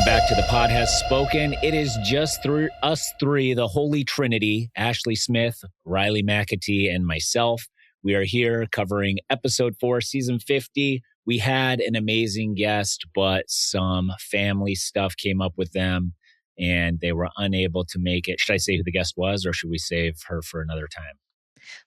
back to The Pod Has Spoken. It is just through us three, the Holy Trinity, Ashleigh Smith, Riley McAtee, and myself. We are here covering episode 4, season 50. We had an amazing guest, but some family stuff came up with them and they were unable to make it. Should I say who the guest was, or should we save her for another time?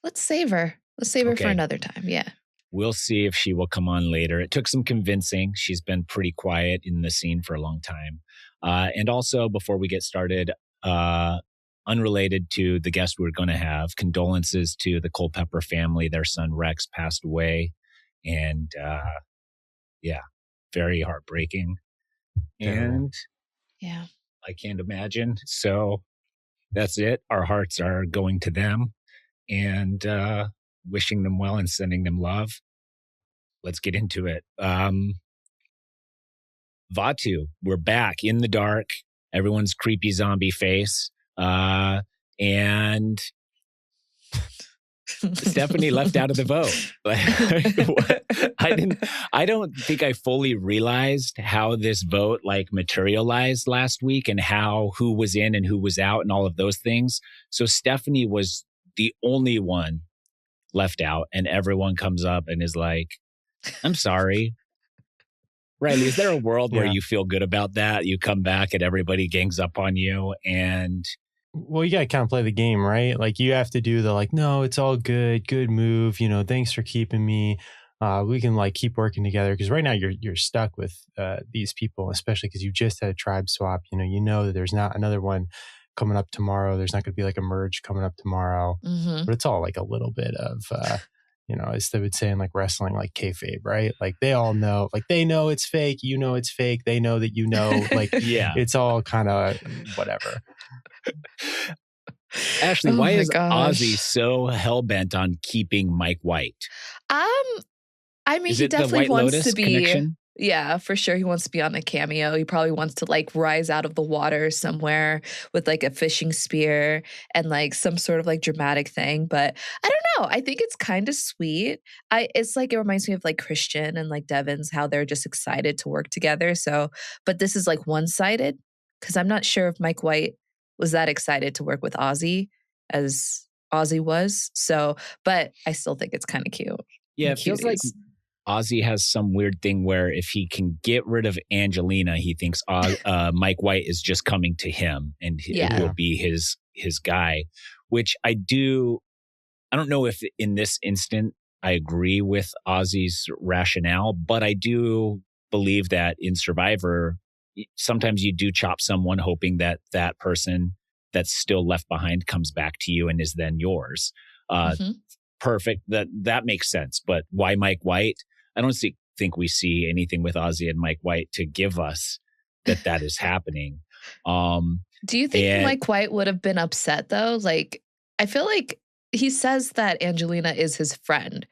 Let's save her. Let's save her for another time. Yeah. We'll see if she will come on later. It took some convincing. She's been pretty quiet in the scene for a long time. And also, before we get started, unrelated to the guest we're going to have, condolences to the Culpepper family. Their son Rex passed away. And very heartbreaking. And yeah, I can't imagine. So that's it. Our hearts are going to them and wishing them well and sending them love. Let's get into it. Vaatu, we're back in the dark. Everyone's creepy zombie face. And Stephanie left out of the vote. I don't think I fully realized how this vote materialized last week and who was in and who was out and all of those things. So Stephanie was the only one left out, and everyone comes up and is like, I'm sorry. Riley, is there a world where you feel good about that? You come back and everybody gangs up on you and... Well, you got to kind of play the game, right? You have to do the no, it's all good move. Thanks for keeping me. We can keep working together, because right now you're stuck with these people, especially because you just had a tribe swap. You know that there's not another one coming up tomorrow. There's not going to be a merge coming up tomorrow, but it's all a little bit of as they would say in wrestling, kayfabe, right? They all know, they know it's fake. You know it's fake. They know that it's all kind of whatever. Ashleigh, why is Ozzy so hell-bent on keeping Mike White? I mean, he definitely wants to be... Connection? Yeah, for sure. He wants to be on a cameo. He probably wants to rise out of the water somewhere with a fishing spear and some sort of dramatic thing. But I don't know. I think it's kind of sweet. It's it reminds me of Christian and Devon's, how they're just excited to work together. So, but this is one-sided, because I'm not sure if Mike White was that excited to work with Ozzy as Ozzy was. So, but I still think it's kind of cute. Yeah, it feels like Ozzy has some weird thing where if he can get rid of Angelina, he thinks Mike White is just coming to him and it will be his guy, which I don't know if in this instant I agree with Ozzy's rationale, but I do believe that in Survivor, sometimes you do chop someone hoping that that person that's still left behind comes back to you and is then yours. Perfect. That makes sense. But why Mike White? I don't think we see anything with Ozzy and Mike White to give us that is happening. Do you think Mike White would have been upset though? I feel like he says that Angelina is his friend.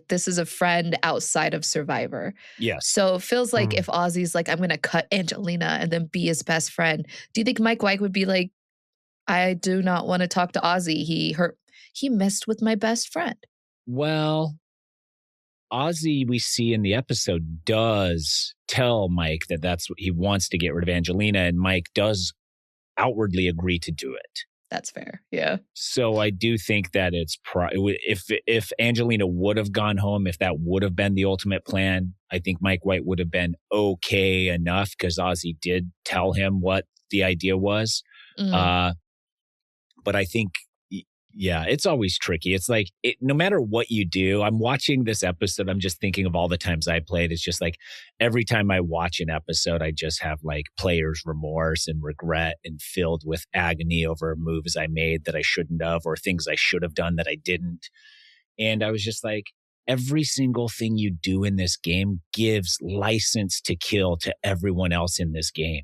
This is a friend outside of Survivor. Yes. So it feels like if Ozzy's I'm going to cut Angelina and then be his best friend, do you think Mike White would be I do not want to talk to Ozzy. He messed with my best friend. Well, Ozzy, we see in the episode, does tell Mike that that's what he wants to get rid of Angelina, and Mike does outwardly agree to do it. That's fair. Yeah. So I do think that it's if Angelina would have gone home, if that would have been the ultimate plan, I think Mike White would have been okay enough, because Ozzy did tell him what the idea was. But I think, it's always tricky. It's no matter what you do, I'm watching this episode, I'm just thinking of all the times I played. It's just every time I watch an episode, I just have player's remorse and regret and filled with agony over moves I made that I shouldn't have, or things I should have done that I didn't. And I was just every single thing you do in this game gives license to kill to everyone else in this game.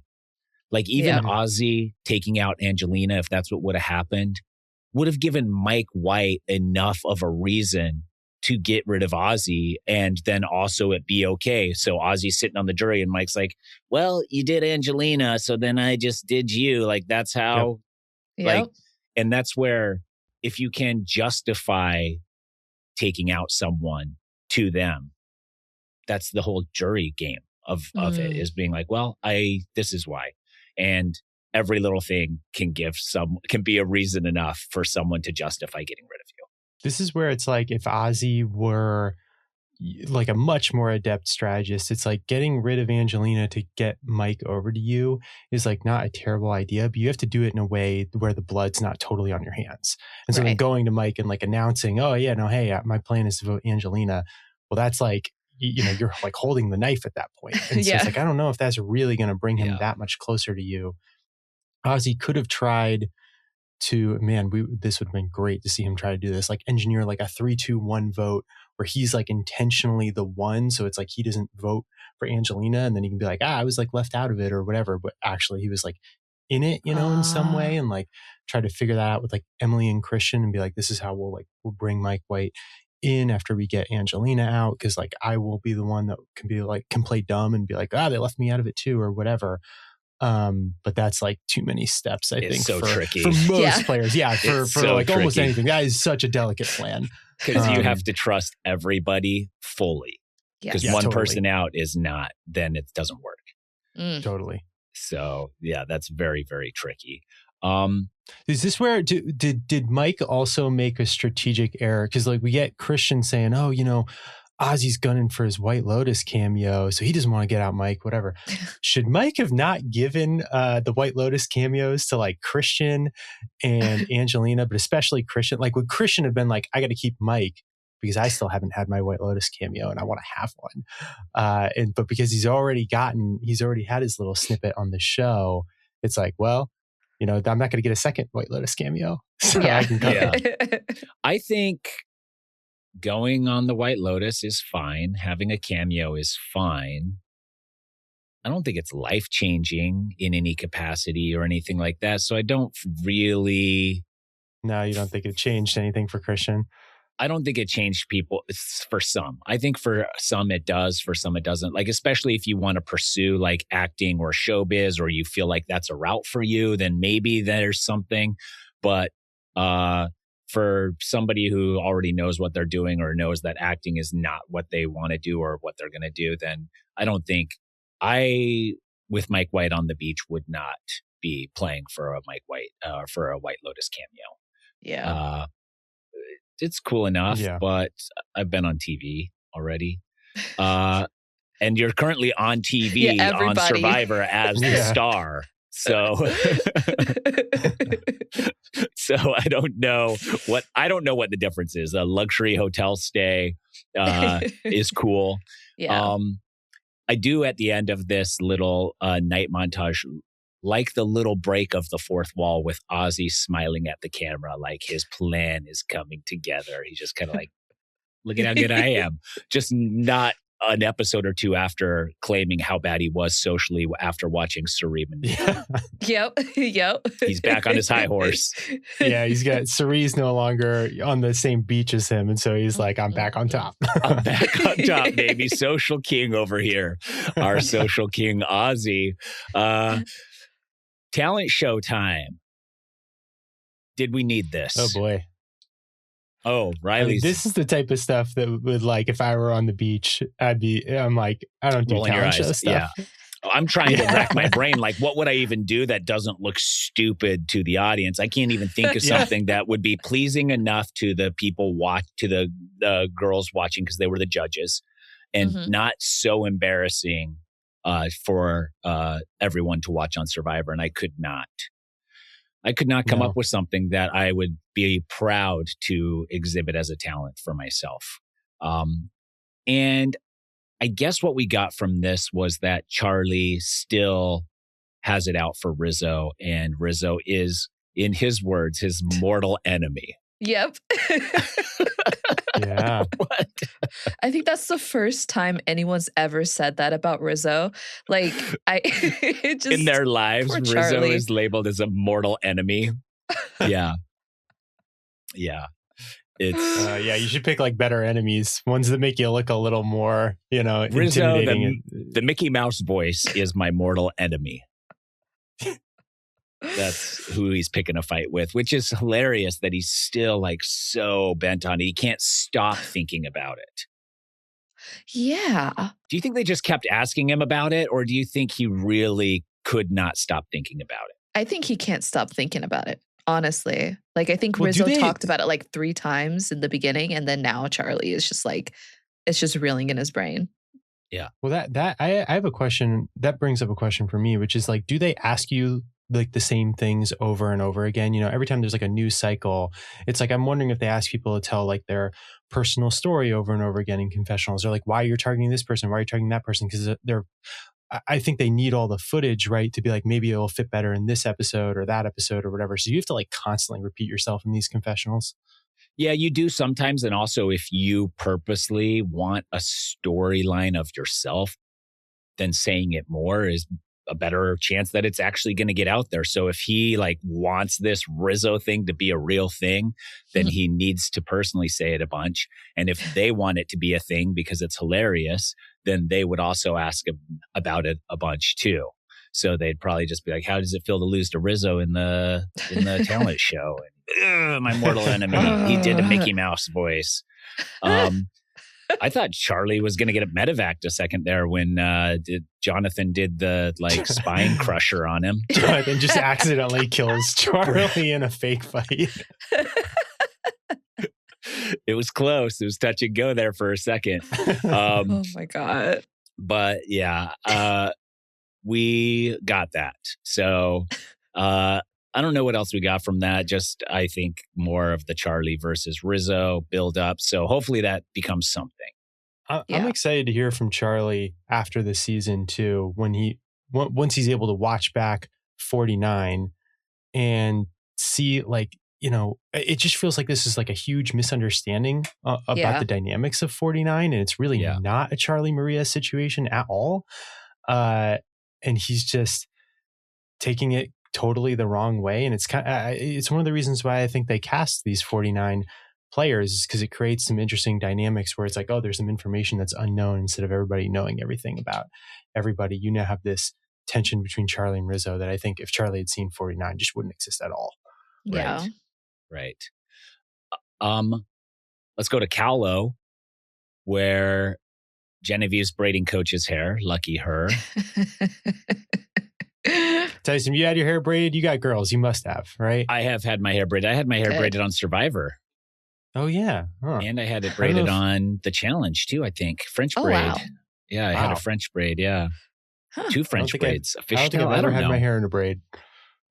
Even Ozzy taking out Angelina, if that's what would have happened, would have given Mike White enough of a reason to get rid of Ozzy and then also it be okay. So Ozzy's sitting on the jury and Mike's well, you did Angelina, so then I just did you. That's how, and that's where if you can justify taking out someone to them, that's the whole jury game. of it, is being like, well, this is why. And every little thing can be a reason enough for someone to justify getting rid of you. This is where it's like, if Ozzy were like a much more adept strategist, it's like getting rid of Angelina to get Mike over to you is like not a terrible idea, but you have to do it in a way where the blood's not totally on your hands. And so then going to Mike and like announcing, oh yeah, no, hey, my plan is to vote Angelina. Well, that's like, you're like holding the knife at that point. And so it's like, I don't know if that's really going to bring him that much closer to you. Ozzy could have tried to, this would have been great to see him try to do this, like engineer like a 3-2-1 vote where he's like intentionally the one. So it's like he doesn't vote for Angelina, and then he can be like, I was like left out of it or whatever. But actually he was like in it, in some way, and like try to figure that out with like Emily and Christian and be like, this is how we'll bring Mike White in after we get Angelina out. Cause like I will be the one that can play dumb and be like, they left me out of it too, or whatever. But that's like too many steps, I think, tricky for most players. Yeah, for so like tricky. Almost anything. That is such a delicate plan. Because you have to trust everybody fully. Because one person out is not, then it doesn't work. Totally. So yeah, that's very, very tricky. Is this where did Mike also make a strategic error? Because like we get Christian saying, Ozzy's gunning for his White Lotus cameo, so he doesn't want to get out Mike, whatever. Should Mike have not given the White Lotus cameos to like Christian and Angelina, but especially Christian? Like, would Christian have been like, I got to keep Mike because I still haven't had my White Lotus cameo and I want to have one. But because he's already had his little snippet on the show, it's like, well, I'm not going to get a second White Lotus cameo. So I can cut I think going on the White Lotus is fine. Having a cameo is fine. I don't think it's life-changing in any capacity or anything like that. So I don't really... No, you don't think it changed anything for Christian? I don't think it changed people for some. I think for some it does, for some it doesn't. Like, especially if you want to pursue like acting or showbiz, or you feel like that's a route for you, then maybe there's something. But for somebody who already knows what they're doing or knows that acting is not what they want to do or what they're going to do, then I don't think with Mike White on the beach, would not be playing for a Mike White, for a White Lotus cameo. Yeah. It's cool enough, but I've been on TV already. And you're currently on TV on Survivor as the star. So, so I don't know what the difference is. A luxury hotel stay is cool. Yeah. I do at the end of this little night montage, like the little break of the fourth wall with Ozzy smiling at the camera, like his plan is coming together. He's just kind of like, look at how good I am. Just not an episode or two after claiming how bad he was socially after watching Cereman. Yep. He's back on his high horse. Yeah, he's got Cere's no longer on the same beach as him. And so he's like, I'm back on top. I'm back on top, baby. Social king over here. Our social king, Ozzy. Talent show time. Did we need this? Oh, boy. Oh, Riley's. This is the type of stuff that would, like, if I were on the beach, I'm like, I don't do talent show stuff. Yeah. I'm trying to rack my brain. Like, what would I even do that doesn't look stupid to the audience? I can't even think of something that would be pleasing enough to the people to the girls watching, because they were the judges, and not so embarrassing for everyone to watch on Survivor. And I could not come up with something that I would be proud to exhibit as a talent for myself. And I guess what we got from this was that Charlie still has it out for Rizzo, and Rizzo is, in his words, his mortal enemy. Yep. Yeah. What? I think that's the first time anyone's ever said that about Rizzo. Like, in their lives, Rizzo is labeled as a mortal enemy. Yeah. Yeah. It's you should pick like better enemies, ones that make you look a little more, Rizzo, intimidating. The Mickey Mouse voice is my mortal enemy. That's who he's picking a fight with, which is hilarious that he's still like so bent on it. He can't stop thinking about it. Yeah. Do you think they just kept asking him about it, or do you think he really could not stop thinking about it? I think he can't stop thinking about it, honestly. Like, I think Rizzo talked about it like 3 times in the beginning, and then now Charlie is just like, it's just reeling in his brain. Yeah. Well, I have a question that brings up a question for me, which is like, do they ask you like the same things over and over again? You know, every time there's like a news cycle, it's like, I'm wondering if they ask people to tell like their personal story over and over again in confessionals, or like why you're targeting this person, why you're targeting that person, because I think they need all the footage, right, to be like, maybe it'll fit better in this episode or that episode or whatever. So you have to like constantly repeat yourself in these confessionals. Yeah, you do sometimes. And also, if you purposely want a storyline of yourself, then saying it more is a better chance that it's actually going to get out there. So if he like wants this Rizzo thing to be a real thing, then he needs to personally say it a bunch. And if they want it to be a thing because it's hilarious, then they would also ask him about it a bunch too. So they'd probably just be like, how does it feel to lose to Rizzo in the talent show? And, my mortal enemy. He did a Mickey Mouse voice. I thought Charlie was going to get a medevac a second there when Jonathan did the like spine crusher on him. Jonathan just accidentally kills Charlie in a fake fight. It was close. It was touch and go there for a second. Oh my God. But yeah, we got that. So I don't know what else we got from that. Just, I think more of the Charlie versus Rizzo build up. So hopefully that becomes something. I'm excited to hear from Charlie after the season too, once he's able to watch back 49 and see like, you know, it just feels like this is like a huge misunderstanding about the dynamics of 49. And it's really not a Charlie Maria situation at all. And he's just taking it totally the wrong way. And it's one of the reasons why I think they cast these 49 players, is because it creates some interesting dynamics where it's like, oh, there's some information that's unknown instead of everybody knowing everything about everybody. You now have this tension between Charlie and Rizzo that I think if Charlie had seen 49 just wouldn't exist at all. Yeah. Right. Let's go to Cowlow, where Genevieve's braiding Coach's hair. Lucky her. Tyson, you had your hair braided? You got girls. You must have, right? I have had my hair braided. I had my hair braided on Survivor. Oh, yeah. Huh. And I had it braided on the challenge, too, I think. French braid. Wow. Yeah, I had a French braid, yeah. Huh. 2 French braids. I don't think I've ever had my hair in a braid.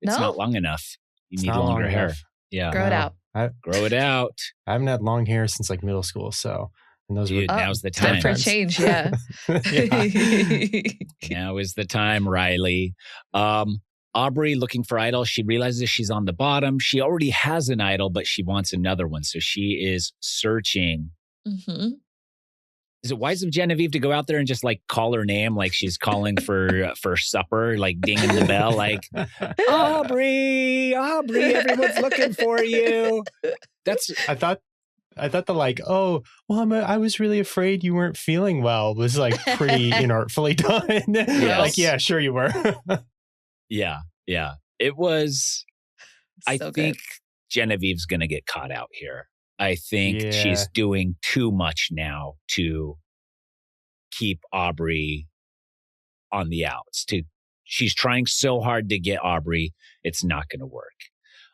It's not long enough. You need longer hair. Yeah. Grow it out. Grow it out. I haven't had long hair since like middle school, so... And those Dude, now's the time. Time for a change, yeah. Now is the time, Riley. Aubrey looking for idol. She realizes she's on the bottom. She already has an idol, but she wants another one. So she is searching. Mm-hmm. Is it wise of Genevieve to go out there and just like call her name like she's calling for supper, like dinging the bell, like, Aubrey, everyone's looking for you. I thought the like, oh, well, I was really afraid you weren't feeling well was like pretty inartfully done. Yes. Like, yeah, sure you were. Yeah. It was, I think Genevieve's going to get caught out here. I think she's doing too much now to keep Aubrey on the outs. She's trying so hard to get Aubrey. It's not going to work.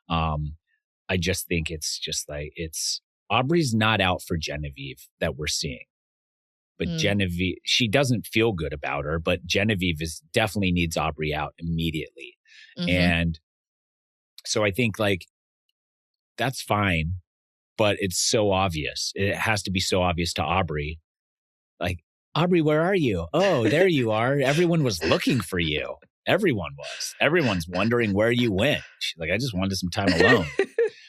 I just think it's just like, Aubrey's not out for Genevieve that we're seeing. But Genevieve, she doesn't feel good about her, but Genevieve definitely needs Aubrey out immediately. Mm-hmm. And so I think like, that's fine, but it's so obvious. It has to be so obvious to Aubrey. Like, Aubrey, where are you? Oh, there you are. Everyone was looking for you. Everyone was. Everyone's wondering where you went. She's like, I just wanted some time alone.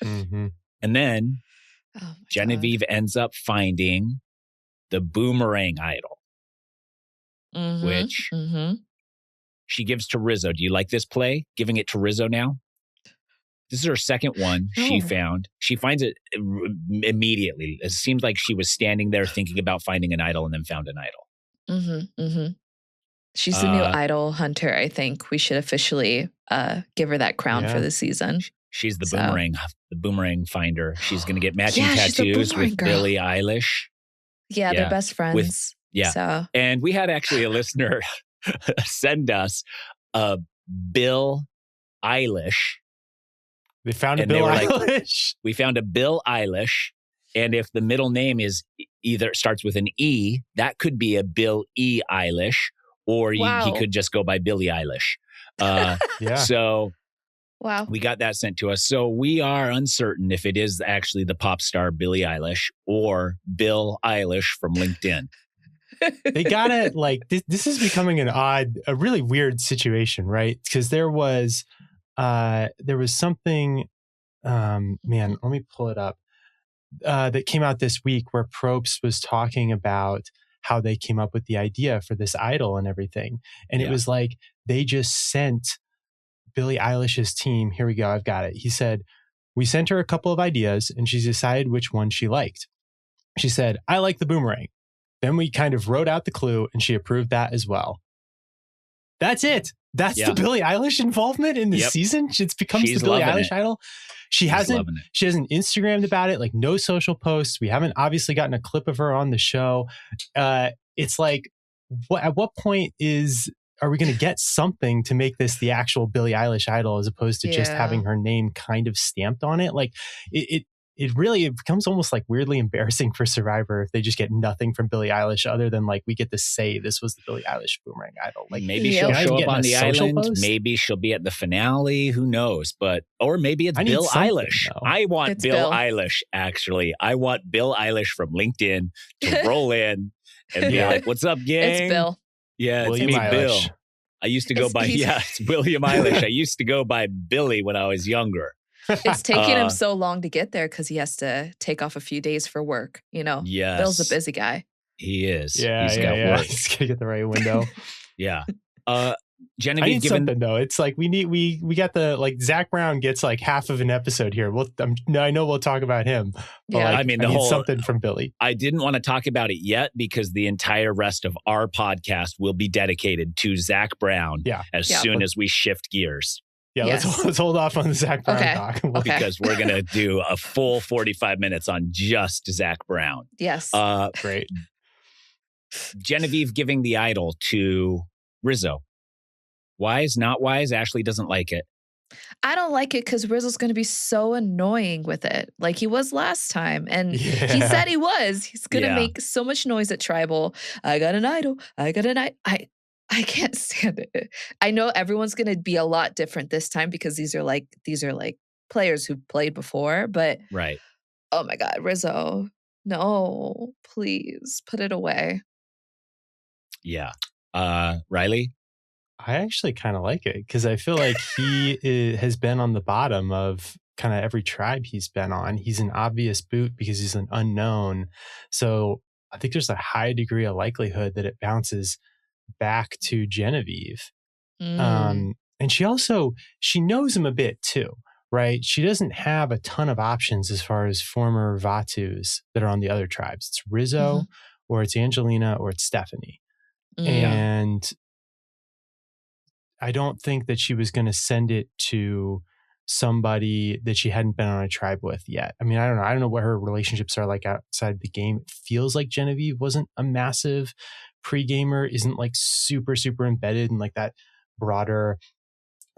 Mm-hmm. And then Genevieve ends up finding the boomerang idol, which she gives to Rizzo. Do you like this play? Giving it to Rizzo now? This is her second one she found. She finds it immediately. It seemed like she was standing there thinking about finding an idol and then found an idol. She's the new idol hunter, I think. We should officially give her that crown for the season. She's the boomerang finder. She's going to get matching tattoos with Billie Eilish. Yeah, they're best friends. Yeah. So. And we had actually a listener send us a Bill Eilish. They found a Bill Eilish. We found a Bill Eilish. And if the middle name is either starts with an E, that could be a Bill E. Eilish, or he could just go by Billie Eilish. So we got that sent to us. So we are uncertain if it is actually the pop star Billie Eilish or Bill Eilish from LinkedIn. They got it. Like this is becoming a really weird situation, right? Because there was something, man, let me pull it up, that came out this week where Probst was talking about how they came up with the idea for this idol and everything. And it was like, they just sent Billie Eilish's team. Here we go. I've got it. He said, we sent her a couple of ideas and she decided which one she liked. She said, I like the boomerang. Then we kind of wrote out the clue and she approved that as well. That's it. That's the Billie Eilish involvement in the season. It's becomes the Billie Eilish idol. She hasn't Instagrammed about it, like no social posts. We haven't obviously gotten a clip of her on the show. It's like, at what point are we going to get something to make this the actual Billie Eilish idol as opposed to just having her name kind of stamped on it? Like it becomes almost like weirdly embarrassing for Survivor if they just get nothing from Billie Eilish other than like we get to say this was the Billie Eilish boomerang idol. Like maybe she'll show up on the island. Post? Maybe she'll be at the finale. Who knows? Or maybe it's Bill Eilish. Though. I want Bill Eilish. Actually, I want Bill Eilish from LinkedIn to roll in and be like, "What's up, gang?" It's Bill. Yeah, William it's me, Eilish. Bill. I used to go it's William Eilish. I used to go by Billy when I was younger. It's taking him so long to get there because he has to take off a few days for work. Yes. Bill's a busy guy. He is. Yeah, he's got work. He's got to get the right window. Yeah. Genevieve, I need something though. It's like we got the Zac Brown gets like half of an episode here. I know we'll talk about him. But I need something from Billy. I didn't want to talk about it yet because the entire rest of our podcast will be dedicated to Zac Brown. As soon as we shift gears. Yeah, let's hold off on the Zac Brown talk. Because we're going to do a full 45 minutes on just Zac Brown. Yes. Great. Genevieve giving the idol to Rizzo. Wise, not wise? Ashleigh doesn't like it. I don't like it because Rizzo's going to be so annoying with it. Like he was last time. And he said he was. He's going to make so much noise at Tribal. I got an idol. I got an idol. I can't stand it. I know everyone's going to be a lot different this time because these are like players who played before, but oh my God, Rizzo, no, please put it away. Yeah. Riley? I actually kind of like it because I feel like he has been on the bottom of kind of every tribe he's been on. He's an obvious boot because he's an unknown. So I think there's a high degree of likelihood that it bounces back to Genevieve. And she knows him a bit too, right? She doesn't have a ton of options as far as former Vatus that are on the other tribes. It's Rizzo or it's Angelina or it's Stephanie. And I don't think that she was going to send it to somebody that she hadn't been on a tribe with yet. I mean, I don't know what her relationships are like outside the game. It feels like Genevieve wasn't a massive pre-gamer, isn't like super, super embedded in like that broader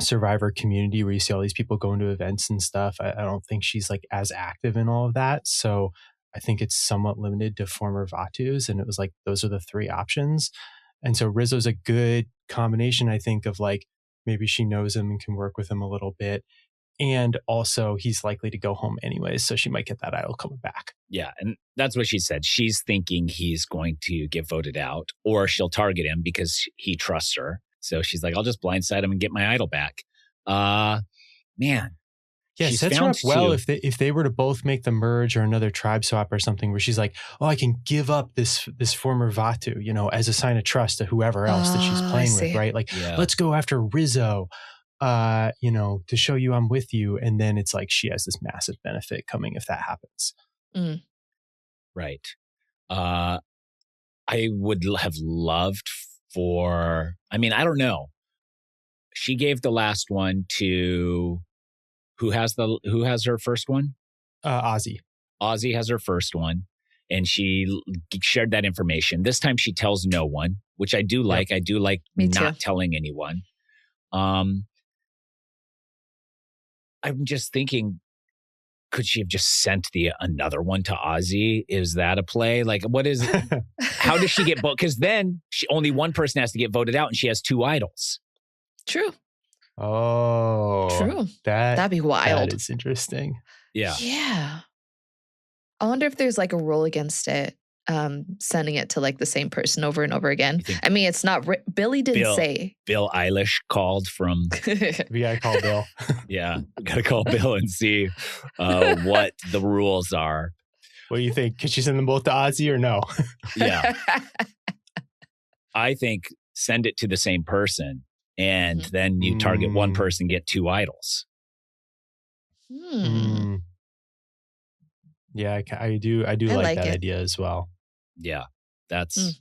Survivor community where you see all these people going to events and stuff. I don't think she's like as active in all of that. So I think it's somewhat limited to former Vatus. And it was like, those are the three options. And so Rizzo's a good combination, I think, of like, maybe she knows him and can work with him a little bit. And also he's likely to go home anyways. So she might get that idol coming back. Yeah. And that's what she said. She's thinking he's going to get voted out or she'll target him because he trusts her. So she's like, I'll just blindside him and get my idol back. Man. Yeah, she's sets her up well if they were to both make the merge or another tribe swap or something where she's like, oh, I can give up this former Vatu, as a sign of trust to whoever else that she's playing with, right? Like, let's go after Rizzo, to show you I'm with you. And then it's like she has this massive benefit coming if that happens. Right. I would have loved I don't know. She gave the last one to who has her first one? Ozzy. Ozzy has her first one. and she shared that information. This time she tells no one, which I do like. I do like not telling anyone. I'm just thinking, could she have just sent another one to Ozzy? Is that a play? Like, what is it? How does she get voted? Because then only one person has to get voted out, and she has 2 idols. True. Oh, true. That'd be wild. That is interesting. Yeah. Yeah. I wonder if there's like a rule against it, sending it to like the same person over and over again. I mean, it's not Billy didn't say. Bill Eilish called from. We gotta call Bill. Yeah, we gotta call Bill and see what the rules are. What do you think? Could she send them both to Ozzy or no? Yeah, I think send it to the same person, and then you target one person, get 2 idols. Yeah, I do like that idea as well. Yeah, that's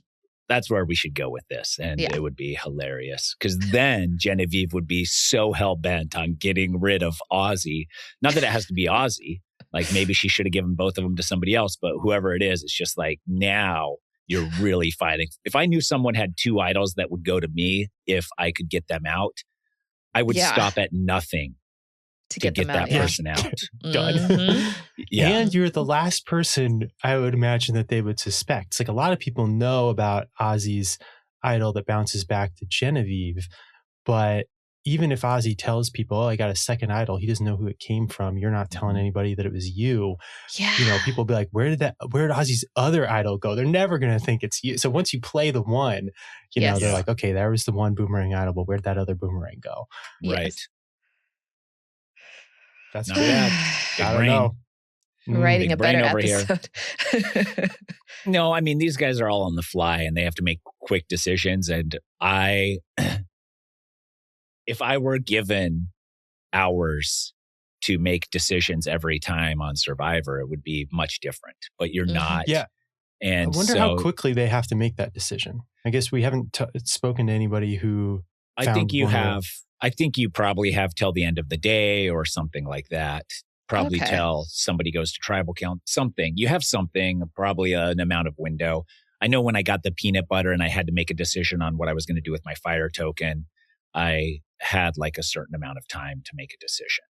where we should go with this, and it would be hilarious because then Genevieve would be so hell bent on getting rid of Ozzy. Not that it has to be Ozzy. Like maybe she should have given both of them to somebody else, but whoever it is, it's just like now you're really fighting. If I knew someone had 2 idols that would go to me if I could get them out, I would stop at nothing to get that person out. Done. And you're the last person I would imagine that they would suspect. It's like a lot of people know about Ozzy's idol that bounces back to Genevieve, but even if Ozzy tells people, oh, I got a second idol, he doesn't know who it came from. You're not telling anybody that it was you. Yeah. You know, people will be like, where did Ozzy's other idol go? They're never going to think it's you. So once you play the one, you know, they're like, okay, there was the one boomerang idol, but where'd that other boomerang go? Right. That's not bad. I don't know. Writing a better episode. No, I mean, these guys are all on the fly and they have to make quick decisions. And if I were given hours to make decisions every time on Survivor, it would be much different. But you're not. Yeah. And I wonder how quickly they have to make that decision. I guess we haven't spoken to anybody who. I think you probably have till the end of the day or something like that. Probably till somebody goes to tribal count, something. You have something, probably an amount of window. I know when I got the peanut butter and I had to make a decision on what I was going to do with my fire token, I had like a certain amount of time to make a decision.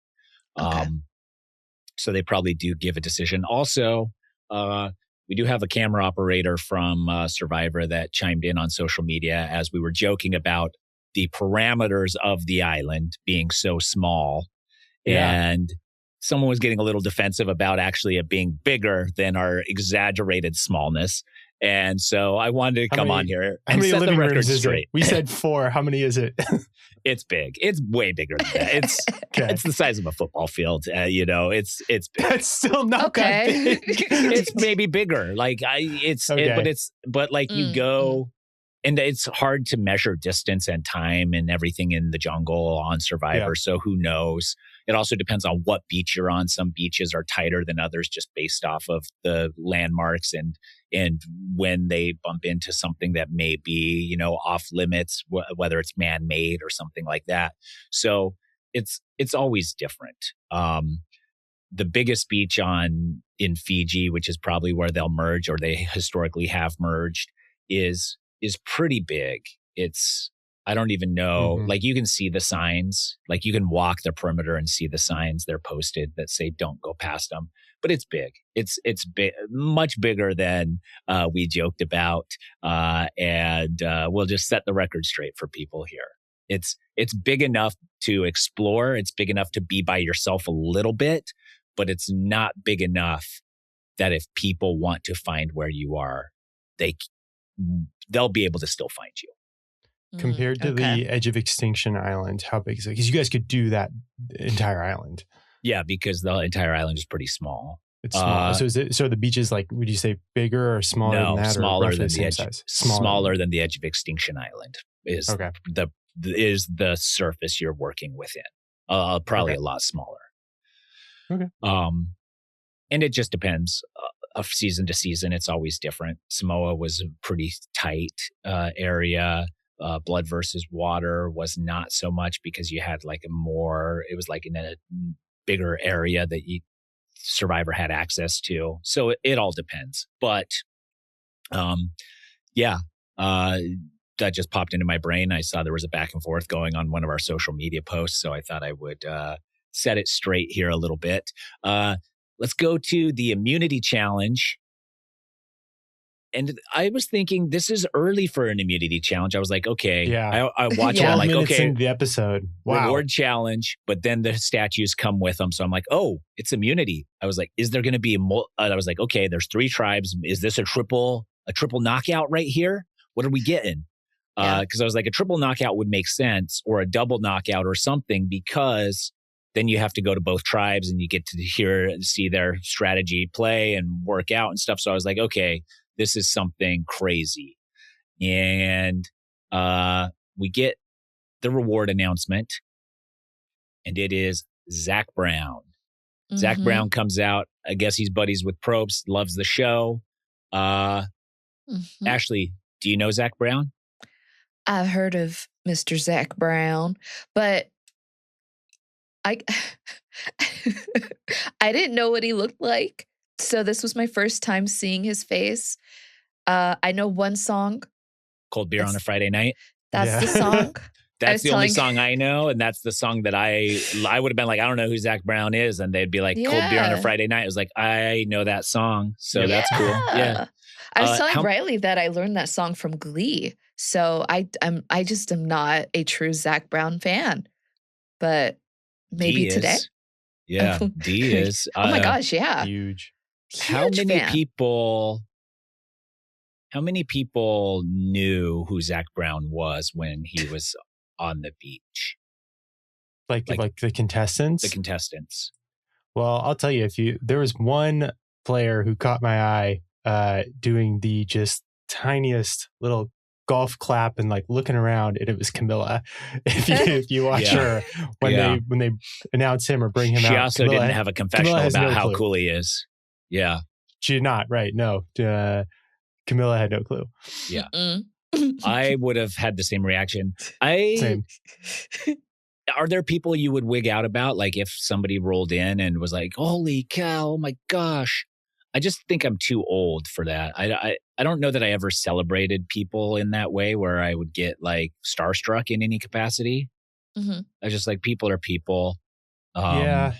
So they probably do give a decision. Also, we do have a camera operator from Survivor that chimed in on social media as we were joking about the parameters of the island being so small. And someone was getting a little defensive about actually it being bigger than our exaggerated smallness. And so I wanted to come on here and set the record straight. We said 4. How many is it? It's big. It's way bigger than that. It's it's the size of a football field. You know, it's big. That's still not that big. It's maybe bigger. Like but like you go. And it's hard to measure distance and time and everything in the jungle on Survivor. So who knows? It also depends on what beach you're on. Some beaches are tighter than others just based off of the landmarks and when they bump into something that may be, you know, off limits, whether it's man-made or something like that. So it's always different. The biggest beach in Fiji, which is probably where they'll merge or they historically have merged, is pretty big. I don't even know, like you can see the signs, like you can walk the perimeter and see the signs they're posted that say don't go past them, but it's big. It's big, much bigger than we joked about. And we'll just set the record straight for people here. It's big enough to explore. It's big enough to be by yourself a little bit, but it's not big enough that if people want to find where you are, they'll be able to still find you. Compared to the Edge of Extinction Island, how big is it? Because you guys could do that entire island. Yeah, because the entire island is pretty small. It's small. So the beach is like, would you say bigger or smaller than that? Smaller than the edge. Size? Smaller than the Edge of Extinction Island is the surface you're working within. Probably a lot smaller. Okay. And it just depends. Of season to season, it's always different. Samoa was a pretty tight area. Blood versus Water was not so much because you had like it was like in a bigger area that you Survivor had access to. So it all depends. But yeah, that just popped into my brain. I saw there was a back and forth going on one of our social media posts. So I thought I would set it straight here a little bit. Let's go to the immunity challenge. And I was thinking this is early for an immunity challenge. I was like, okay. Yeah. I watch it. I'm like, okay. In the episode. Wow. Reward challenge. But then the statues come with them. So I'm like, oh, it's immunity. I was like, is there going to be I was like, okay, there's 3 tribes. Is this a triple knockout right here? What are we getting? Because I was like, a triple knockout would make sense, or a double knockout or something, because then you have to go to both tribes and you get to see their strategy play and work out and stuff. So I was like, okay, this is something crazy. And we get the reward announcement, and it is Zac Brown. Mm-hmm. Zac Brown comes out. I guess he's buddies with Probst, loves the show. Ashleigh, do you know Zac Brown? I've heard of Mr. Zac Brown, but I didn't know what he looked like. So this was my first time seeing his face. I know one song. Cold Beer on a Friday Night. That's the song. That's the only song I know. And that's the song that I would have been like, I don't know who Zac Brown is. And they'd be like, Cold Beer on a Friday Night. I was like, I know that song. So that's cool. Yeah. I was telling Riley that I learned that song from Glee. So I just am not a true Zac Brown fan. But maybe today. Yeah, D is. Oh my gosh, yeah. Huge. How many people knew who Zac Brown was when he was on the beach? Like the contestants? The contestants. Well, I'll tell you, there was one player who caught my eye doing the just tiniest little golf clap and like looking around, and it was Camilla. If you watch her when they announce him or bring him out, she also didn't have a confessional about how cool he is. Yeah, she did not. Right? No, Camilla had no clue. Yeah, I would have had the same reaction. Same. Are there people you would wig out about? Like if somebody rolled in and was like, "Holy cow! Oh my gosh!" I just think I'm too old for that. I don't know that I ever celebrated people in that way where I would get like starstruck in any capacity. I just like, people are people. Yeah.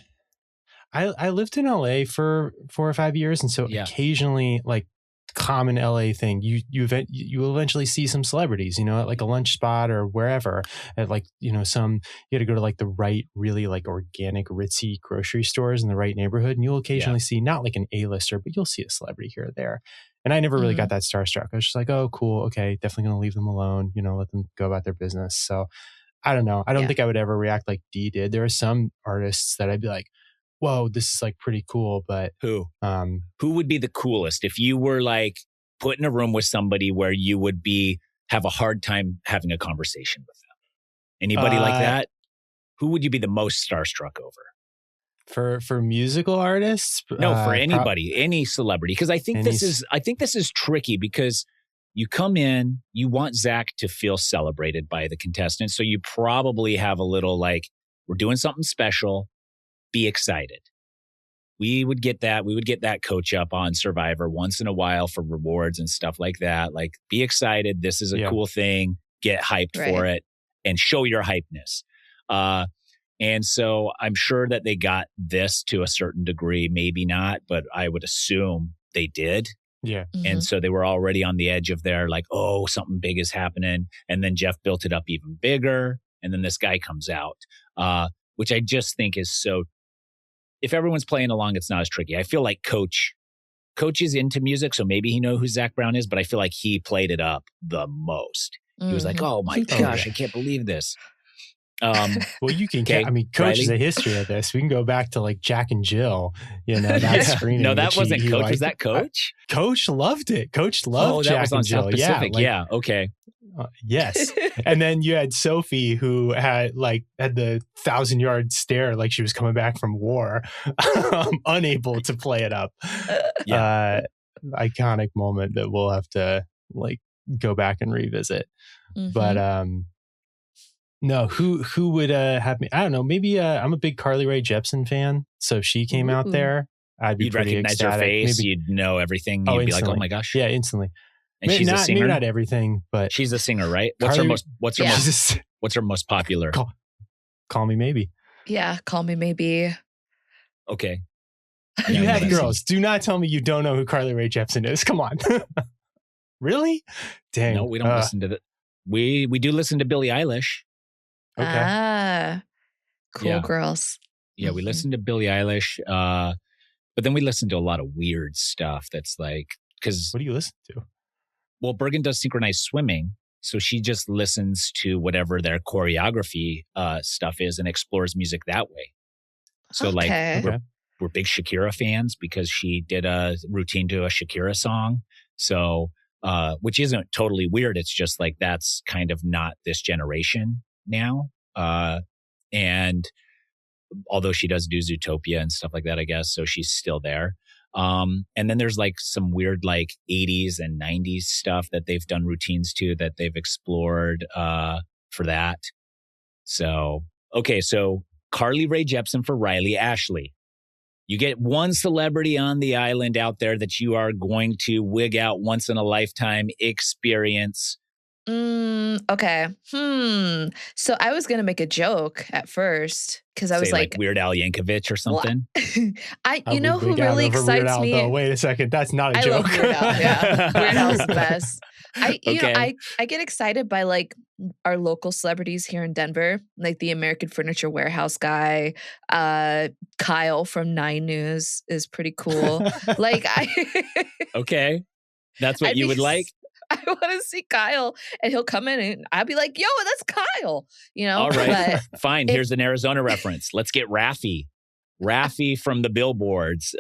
I lived in LA for 4 or 5 years. And so occasionally, like, common LA thing, you eventually see some celebrities, at like a lunch spot or wherever, at like, you had to go to like the right, really like organic, ritzy grocery stores in the right neighborhood. And you'll occasionally see not like an A-lister, but you'll see a celebrity here or there. And I never really got that starstruck. I was just like, oh, cool. Okay. Definitely going to leave them alone, let them go about their business. So I don't know. I don't think I would ever react like Dee did. There are some artists that I'd be like, whoa, this is like pretty cool. But who would be the coolest if you were like put in a room with somebody where you would have a hard time having a conversation with them? Anybody like that? Who would you be the most starstruck over? For musical artists? No, for anybody, any celebrity. Because I think this is tricky, because you come in, you want Zac to feel celebrated by the contestants. So you probably have a little like, we're doing something special. Be excited. We would get that. We would get that coach up on Survivor once in a while for rewards and stuff like that. Like, be excited. This is a cool thing. Get hyped for it and show your hypeness. And so I'm sure that they got this to a certain degree, maybe not, but I would assume they did. Yeah. And so they were already on the edge of their like, oh, something big is happening. And then Jeff built it up even bigger. And then this guy comes out, which I just think is so, if everyone's playing along, it's not as tricky. I feel like Coach is into music, so maybe he knows who Zac Brown is, but I feel like he played it up the most. He was like, oh my gosh, I can't believe this. Well, you can. I mean, Coach is a history of this. We can go back to like Jack and Jill. That screening. No, that wasn't Coach. Was that Coach? Coach loved it. Coach loved Jack was on and Jill. South Pacific. Yeah. Okay. Yes. And then you had Sophie, who had the 1,000-yard stare, like she was coming back from war, unable to play it up. Iconic moment that we'll have to like go back and revisit. But no, who would have me? I don't know. Maybe I'm a big Carly Rae Jepsen fan, so she came out there. I'd be You'd pretty recognize ecstatic. her face. Maybe, You'd know everything. You'd be like, oh my gosh. Yeah, instantly. And she's a singer? Maybe not everything, but she's a singer, right? What's her most popular? Call Me Maybe. Yeah, Call Me Maybe. Okay. You have girls. Do not tell me you don't know who Carly Rae Jepsen is. Come on. Really? Dang. No, we don't listen to that. We do listen to Billie Eilish. Okay. Cool girls. Yeah, we listen to Billie Eilish. But then we listen to a lot of weird stuff that's like, because... What do you listen to? Well, Bergen does synchronized swimming. So she just listens to whatever their choreography stuff is and explores music that way. So we're big Shakira fans because she did a routine to a Shakira song. So, which isn't totally weird. It's just like, that's kind of not this generation now. And although she does do Zootopia and stuff like that, I guess. So she's still there. And then there's like some weird like 80s and 90s stuff that they've done routines to that they've explored for that. So, okay. So Carly Rae Jepsen for Riley. Ashleigh, you get one celebrity on the island out there that you are going to wig out once in a lifetime experience. Okay. So I was going to make a joke at first because I was like Weird Al Yankovic or something. You know who really excites me? Though. Wait a second. That's not a joke. I love Weird Al. Yeah. Weird Al's the best. I get excited by like our local celebrities here in Denver, like the American Furniture Warehouse guy, Kyle from 9 News is pretty cool. Like Okay. That's what you would like? I want to see Kyle, and he'll come in and I'll be like, yo, that's Kyle, you know? All right, fine. Here's an Arizona reference. Let's get Raffi. Raffi from the billboards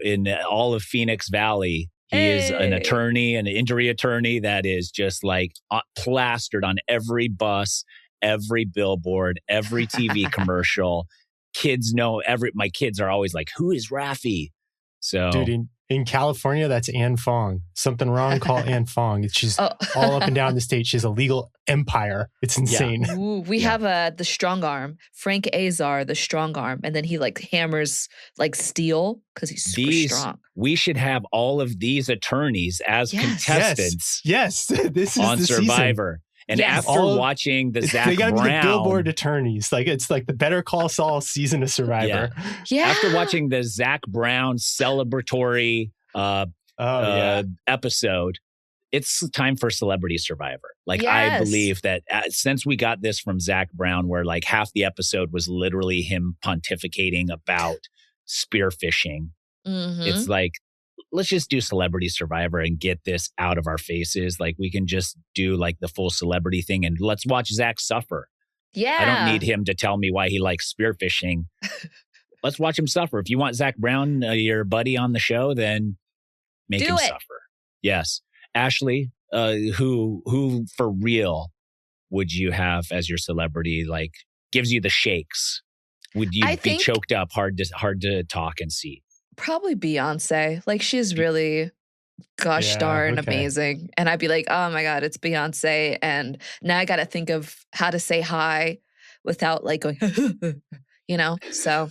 in all of Phoenix Valley. He is an attorney, an injury attorney that is just like plastered on every bus, every billboard, every TV commercial. Kids know my kids are always like, who is Raffi? So, dude, in California, that's Ann Fong. Something wrong, call Ann Fong. She's all up and down the state. She's a legal empire. It's insane. Yeah. Ooh, we have the strong arm, Frank Azar, the strong arm. And then he like hammers like steel because he's super strong. We should have all of these attorneys as contestants. Yes. This is on the Survivor. Season. And after watching the Zac Brown, they gotta be the billboard attorneys. Like it's like the Better Call Saul season of Survivor. Yeah. After watching the Zac Brown celebratory episode, it's time for Celebrity Survivor. Like I believe that since we got this from Zac Brown, where like half the episode was literally him pontificating about spearfishing, it's like, let's just do Celebrity Survivor and get this out of our faces. Like we can just do like the full celebrity thing and let's watch Zach suffer. Yeah. I don't need him to tell me why he likes spearfishing. Let's watch him suffer. If you want Zac Brown, your buddy on the show, then make him suffer. Yes. Ashleigh, who for real would you have as your celebrity? Like gives you the shakes. Would you be choked up, hard to talk and see? Probably Beyonce. Like she's really gosh darn amazing. And I'd be like, oh my God, it's Beyonce. And now I got to think of how to say hi without like going, you know? So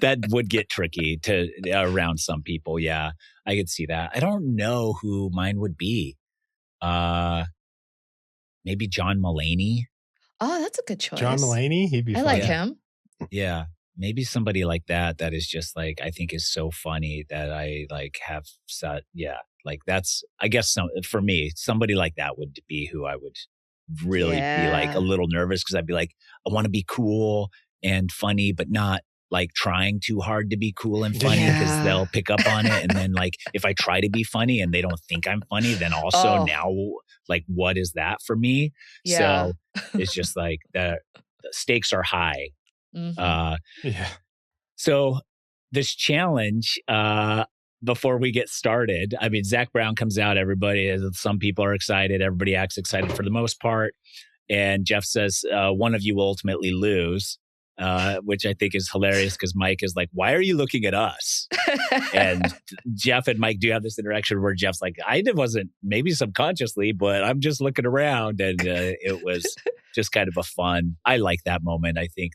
that would get tricky around some people. Yeah, I could see that. I don't know who mine would be. Maybe John Mulaney. Oh, that's a good choice. John Mulaney? He'd be fun. I like him. Yeah. Maybe somebody like that is just like, I think is so funny that I like have set. Yeah. Like that's, I guess for me, somebody like that would be who I would really be like a little nervous because I'd be like, I want to be cool and funny, but not like trying too hard to be cool and funny because they'll pick up on it. And then like, if I try to be funny and they don't think I'm funny, then also now like, what is that for me? Yeah. So it's just like the stakes are high. So this challenge, before we get started, I mean, Zac Brown comes out, some people are excited. Everybody acts excited for the most part. And Jeff says, one of you will ultimately lose, which I think is hilarious because Mike is like, why are you looking at us? And Jeff and Mike do have this interaction where Jeff's like, I wasn't, maybe subconsciously, but I'm just looking around. And it was just kind of I like that moment. I think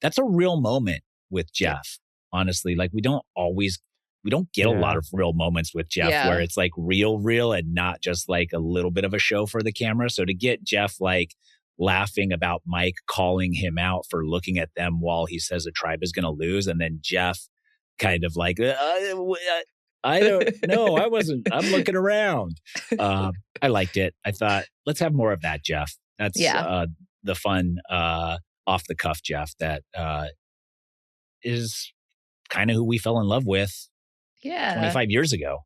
that's a real moment with Jeff honestly. Like we don't get a lot of real moments with Jeff where it's like real and not just like a little bit of a show for the camera. So to get Jeff like laughing about Mike calling him out for looking at them while he says a tribe is going to lose, and then Jeff kind of like, I don't know, I'm looking around. I liked it. I thought, let's have more of that, Jeff. That's the fun off the cuff Jeff that is kind of who we fell in love with 25 years ago.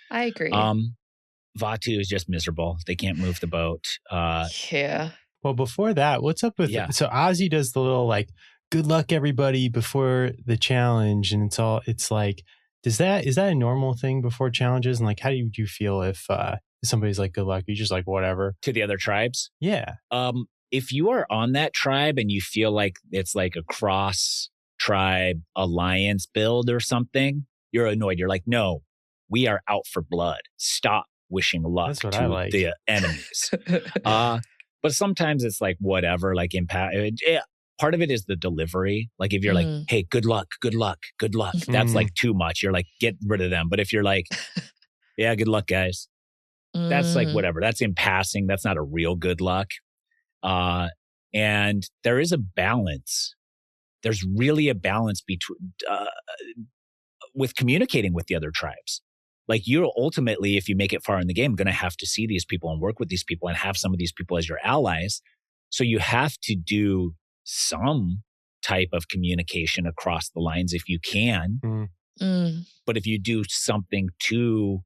I agree. Vaatu is just miserable. They can't move the boat. Well, before that, what's up with so Ozzy does the little like good luck everybody before the challenge, and it's like is that a normal thing before challenges? And like how do you feel if somebody's like good luck, you just like whatever to the other tribes? Yeah. If you are on that tribe and you feel like it's like a cross tribe alliance build or something, you're annoyed. You're like, no, we are out for blood. Stop wishing luck to the enemies. But sometimes it's like whatever, like impact. Part of it is the delivery. Like if you're like, hey, good luck, that's like too much. You're like, get rid of them. But if you're like, yeah, good luck, guys. That's like whatever. That's in passing. That's not a real good luck. And there is a balance. There's really a balance between with communicating with the other tribes. Like you're ultimately, if you make it far in the game, going to have to see these people and work with these people and have some of these people as your allies. So you have to do some type of communication across the lines if you can. But if you do something too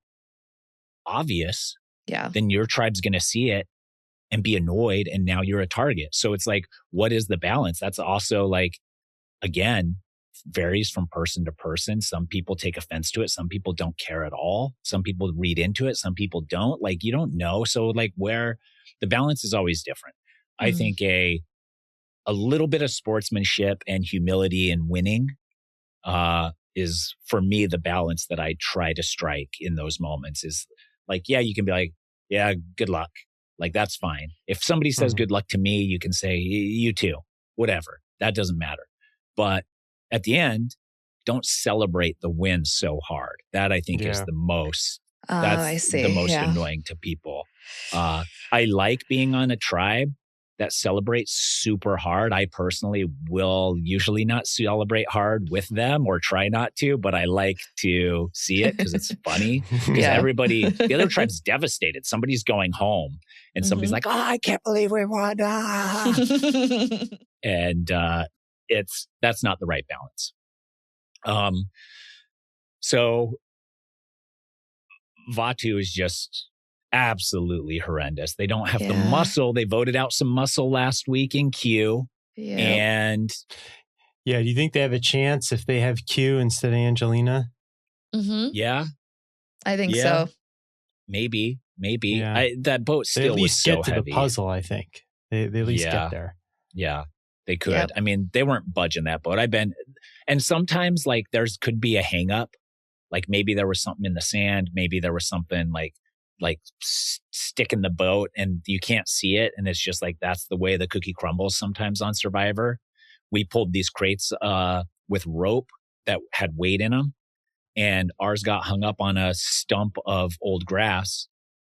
obvious, then your tribe's going to see it and be annoyed. And now you're a target. So it's like, what is the balance? That's also like, again, varies from person to person. Some people take offense to it. Some people don't care at all. Some people read into it. Some people don't. Like, you don't know. So like where the balance is always different. I think a little bit of sportsmanship and humility in winning is for me the balance that I try to strike in those moments. Is like, yeah, you can be like, yeah, good luck. Like, that's fine. If somebody says good luck to me, you can say, you too, whatever. That doesn't matter. But at the end, don't celebrate the win so hard. That I think is the most, the most annoying to people. I like being on a tribe that celebrates super hard. I personally will usually not celebrate hard with them or try not to, but I like to see it because it's funny. Because everybody, the other tribe's devastated. Somebody's going home and somebody's like, oh, I can't believe we won. And that's not the right balance. So Vaatu is just absolutely horrendous. They don't have the muscle. They voted out some muscle last week in Q. And do you think they have a chance if they have Q instead of Angelina? Yeah. I think so. Maybe. Yeah. That boat still was so heavy. They at least get to the puzzle, I think. They at least get there. Yeah, they could. Yep. I mean, they weren't budging that boat. And sometimes like could be a hang up. Like maybe there was something in the sand. Maybe there was something like sticking the boat and you can't see it. And it's just like, that's the way the cookie crumbles sometimes on Survivor. We pulled these crates with rope that had weight in them. And ours got hung up on a stump of old grass.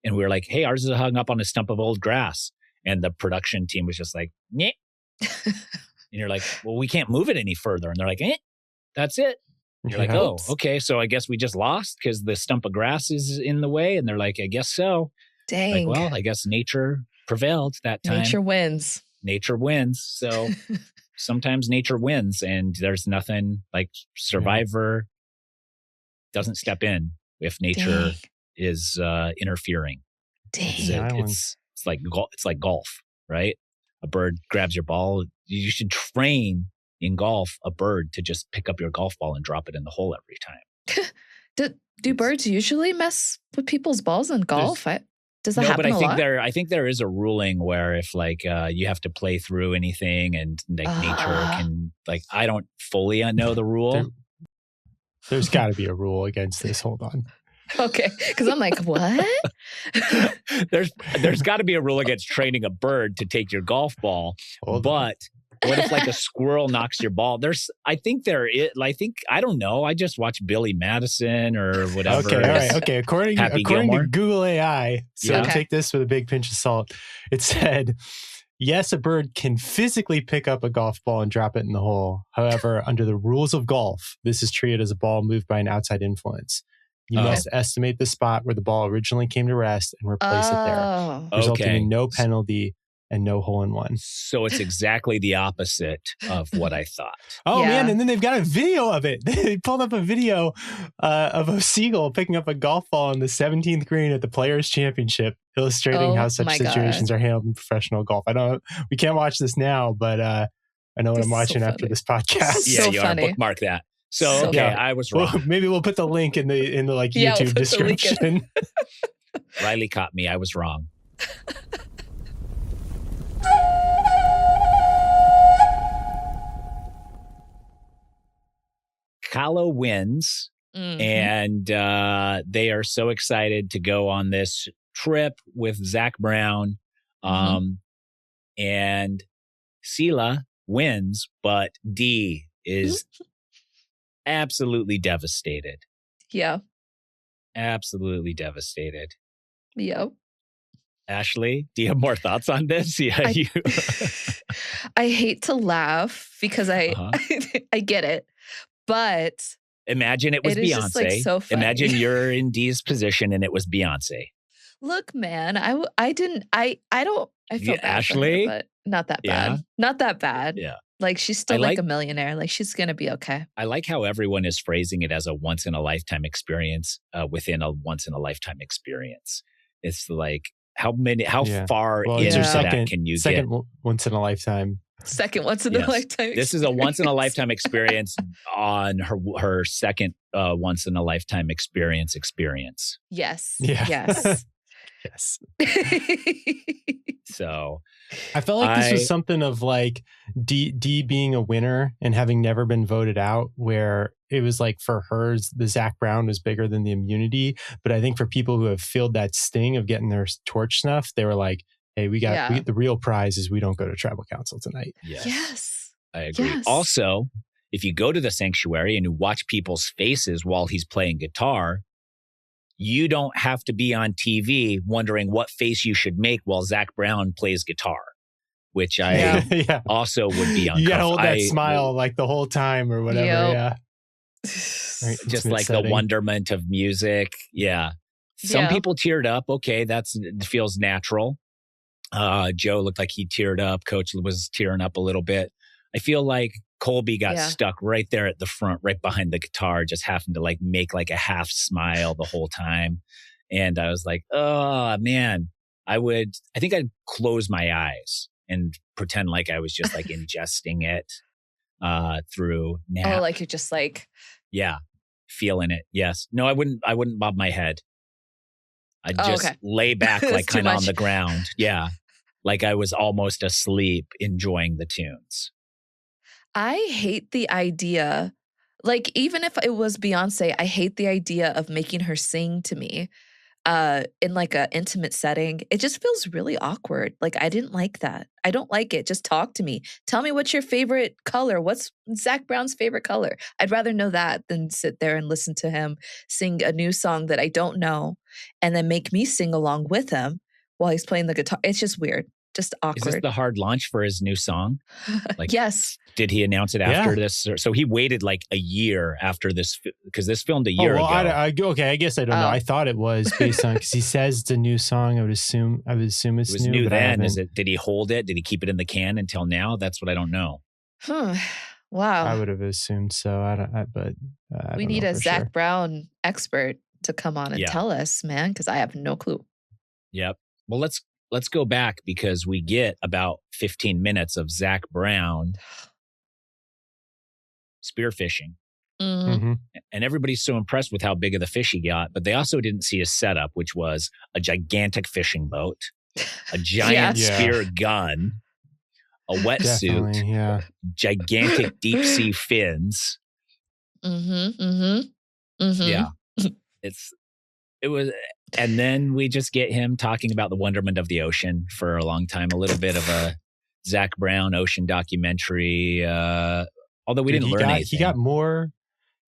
And we were like, hey, ours is hung up on a stump of old grass. And the production team was just like, nyeh. And you're like, well, we can't move it any further. And they're like, that's it. And you're like, oh, okay. So I guess we just lost because the stump of grass is in the way. And they're like, I guess so. Dang. Like, well, I guess nature prevailed that time. Nature wins. So sometimes nature wins and there's nothing like Survivor doesn't step in if nature is interfering. It's like golf, right? A bird grabs your ball. You should train in golf a bird to just pick up your golf ball and drop it in the hole every time. Do birds usually mess with people's balls in golf? Does that happen a lot? I think there is a ruling where if like you have to play through anything and like nature can like, I don't fully know the rule. There's got to be a rule against this. Hold on. Okay, because I'm like, what? There's got to be a rule against training a bird to take your golf ball, but What if like a squirrel knocks your ball? I don't know. I just watch Billy Madison or whatever. Okay, all right. Okay, according to Google AI, so take this with a big pinch of salt. It said, yes, a bird can physically pick up a golf ball and drop it in the hole. However, under the rules of golf, this is treated as a ball moved by an outside influence. You must estimate the spot where the ball originally came to rest and replace it there, resulting in no penalty and no hole-in-one. So it's exactly the opposite of what I thought. Man, and then they've got a video of it. They pulled up a video of a seagull picking up a golf ball on the 17th green at the Players' Championship, illustrating how such situations are handled in professional golf. We can't watch this now, but I know what I'm watching after this podcast. Yeah, you are. Bookmark that. So I was wrong. Well, maybe we'll put the link in the YouTube description. Riley caught me. I was wrong. Kahlo wins, and they are so excited to go on this trip with Zac Brown. And Sela wins, but Dee is absolutely devastated. Yeah. Absolutely devastated. Yep. Ashleigh, do you have more thoughts on this? I hate to laugh because I get it, but imagine it was Beyonce. Just, like, so funny. Imagine you're in Dee's position and it was Beyonce. Look, man, I feel bad Ashleigh, for her, but not that bad. Not that bad. Yeah. Like, she's still like a millionaire. Like, she's going to be okay. I like how everyone is phrasing it as a once-in-a-lifetime experience within a once-in-a-lifetime experience. It's like, how far into that can you get? Second once-in-a-lifetime. Second once-in-a-lifetime. This is a once-in-a-lifetime experience on her second once-in-a-lifetime experience. Yes. Yeah. Yes. Yes. So I felt like this was something of like Dee being a winner and having never been voted out, where it was like for hers, the Zac Brown was bigger than the immunity. But I think for people who have filled that sting of getting their torch snuffed, they were like, hey, the real prize is we don't go to tribal council tonight. Yes. I agree. Yes. Also, if you go to the sanctuary and you watch people's faces while he's playing guitar, you don't have to be on TV wondering what face you should make while Zac Brown plays guitar, which I also would be uncomfortable. You gotta hold that smile like the whole time or whatever. Yep. Yeah. Right, just like the wonderment of music. Yeah. Some people teared up. Okay, it feels natural. Joe looked like he teared up. Coach was tearing up a little bit. I feel like Colby got stuck right there at the front, right behind the guitar, just having to like make like a half smile the whole time. And I was like, oh man, I think I'd close my eyes and pretend like I was just like ingesting it through now. Oh, like you're just like, feeling it. Yes. No, I wouldn't bob my head. I'd just lay back like kind of on the ground. Yeah. Like I was almost asleep enjoying the tunes. I hate the idea, like even if it was Beyonce, I hate the idea of making her sing to me in like an intimate setting. It just feels really awkward. Like I didn't like that. I don't like it. Just talk to me. Tell me what's your favorite color. What's Zac Brown's favorite color? I'd rather know that than sit there and listen to him sing a new song that I don't know and then make me sing along with him while he's playing the guitar. It's just weird. Just awkward. Is this the hard launch for his new song? Like, yes. Did he announce it after this? So he waited like a year after this, because this filmed a year ago. I guess I don't know. I thought it was based on, because he says it's a new song. I would assume it's new. It was new then. Did he hold it? Did he keep it in the can until now? That's what I don't know. Wow. I would have assumed so. We need a Zac Brown expert to come on and tell us, man, because I have no clue. Yep. Well, let's go back, because we get about 15 minutes of Zac Brown spearfishing. Mm-hmm. And everybody's so impressed with how big of the fish he got, but they also didn't see his setup, which was a gigantic fishing boat, a giant spear gun, a wetsuit, gigantic deep sea fins. Yeah. It was, and then we just get him talking about the wonderment of the ocean for a long time, a little bit of a Zac Brown ocean documentary. Although we didn't learn anything.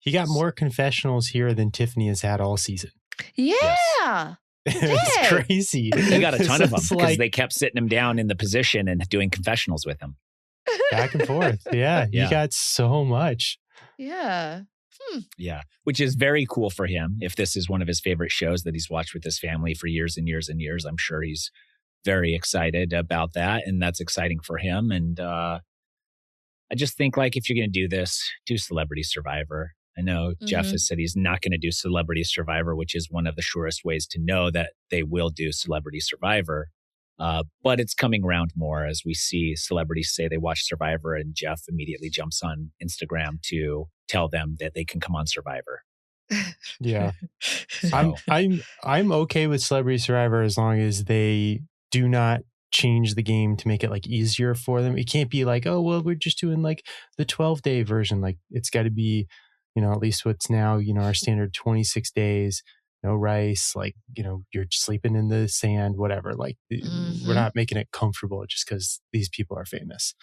He got more confessionals here than Tiffany has had all season. Yeah. Yes. It's crazy. He got a ton of them because they kept sitting him down in the position and doing confessionals with him. Back and forth. Yeah. He got so much. Yeah. Yeah. Which is very cool for him. If this is one of his favorite shows that he's watched with his family for years and years and years, I'm sure he's very excited about that. And that's exciting for him. And I just think, like, if you're going to do this, do Celebrity Survivor. I know Jeff has said he's not going to do Celebrity Survivor, which is one of the surest ways to know that they will do Celebrity Survivor. But it's coming around more as we see celebrities say they watch Survivor, and Jeff immediately jumps on Instagram to tell them that they can come on Survivor. Yeah. So, I'm okay with Celebrity Survivor as long as they do not change the game to make it like easier for them. It can't be like, oh, well, we're just doing like the 12-day version. Like, it's got to be, at least what's now, our standard 26 days, no rice, like, you're sleeping in the sand, whatever. Like, we're not making it comfortable just because these people are famous.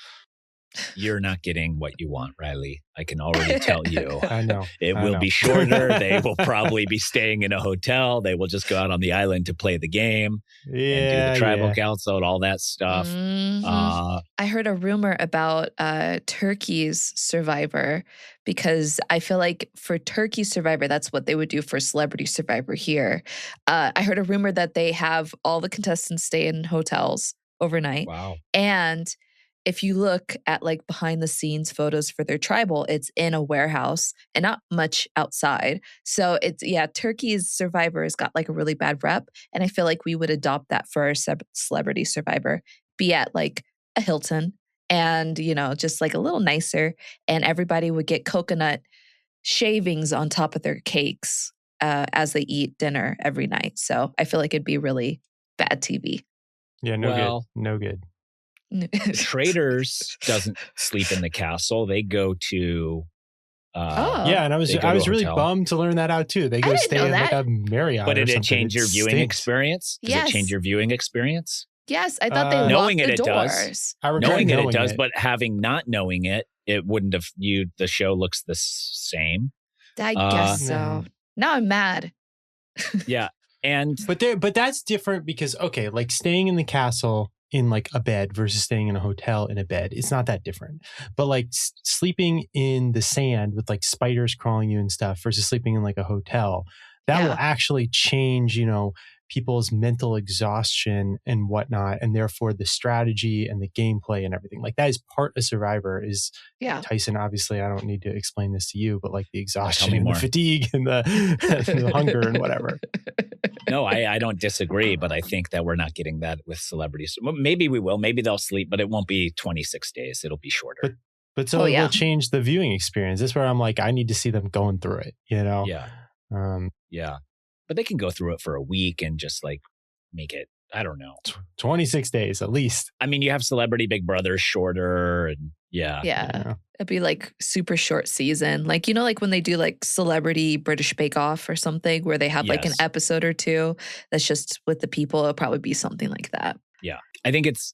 you're not getting what you want, Riley. I can already tell you. I know. It will be shorter. They will probably be staying in a hotel. They will just go out on the island to play the game and do the tribal council and all that stuff. I heard a rumor about Turkey's Survivor, because I feel like for Turkey Survivor, that's what they would do for Celebrity Survivor here. I heard a rumor that they have all the contestants stay in hotels overnight. Wow. And if you look at like behind the scenes photos for their tribal, it's in a warehouse and not much outside. So Turkey's Survivor has got like a really bad rep. And I feel like we would adopt that for our Celebrity Survivor, be at like a Hilton and, just like a little nicer. And everybody would get coconut shavings on top of their cakes as they eat dinner every night. So I feel like it'd be really bad TV. Yeah, no good. The Traders doesn't sleep in the castle. They go to and I was really bummed to learn that out too. They go stay in like a Marriott. But did it change your viewing experience? Does it change your viewing experience? Yes, I thought they knowing locked it the doors. Does. Knowing it does, but having not knowing it, it wouldn't have the show looks the same. I guess so. Now I'm mad. Yeah. And but that's different because like staying in the castle in like a bed versus staying in a hotel in a bed, it's not that different. But like sleeping in the sand with like spiders crawling you and stuff versus sleeping in like a hotel, that will actually change, people's mental exhaustion and whatnot, and therefore the strategy and the gameplay and everything. Like that is part of Survivor. Is Tyson, obviously I don't need to explain this to you, but like the exhaustion and the fatigue and the hunger and whatever. No, I don't disagree, but I think that we're not getting that with celebrities. Maybe we will. Maybe they'll sleep, but it won't be 26 days. It'll be shorter. But it will change the viewing experience. That's where I'm like, I need to see them going through it, Yeah. Yeah. But they can go through it for a week and just like make it, I don't know, 26 days at least. I mean, you have Celebrity Big Brother shorter and Yeah. It'd be like super short season. Like, like when they do like Celebrity British Bake Off or something where they have like an episode or two that's just with the people, it'll probably be something like that. Yeah. I think it's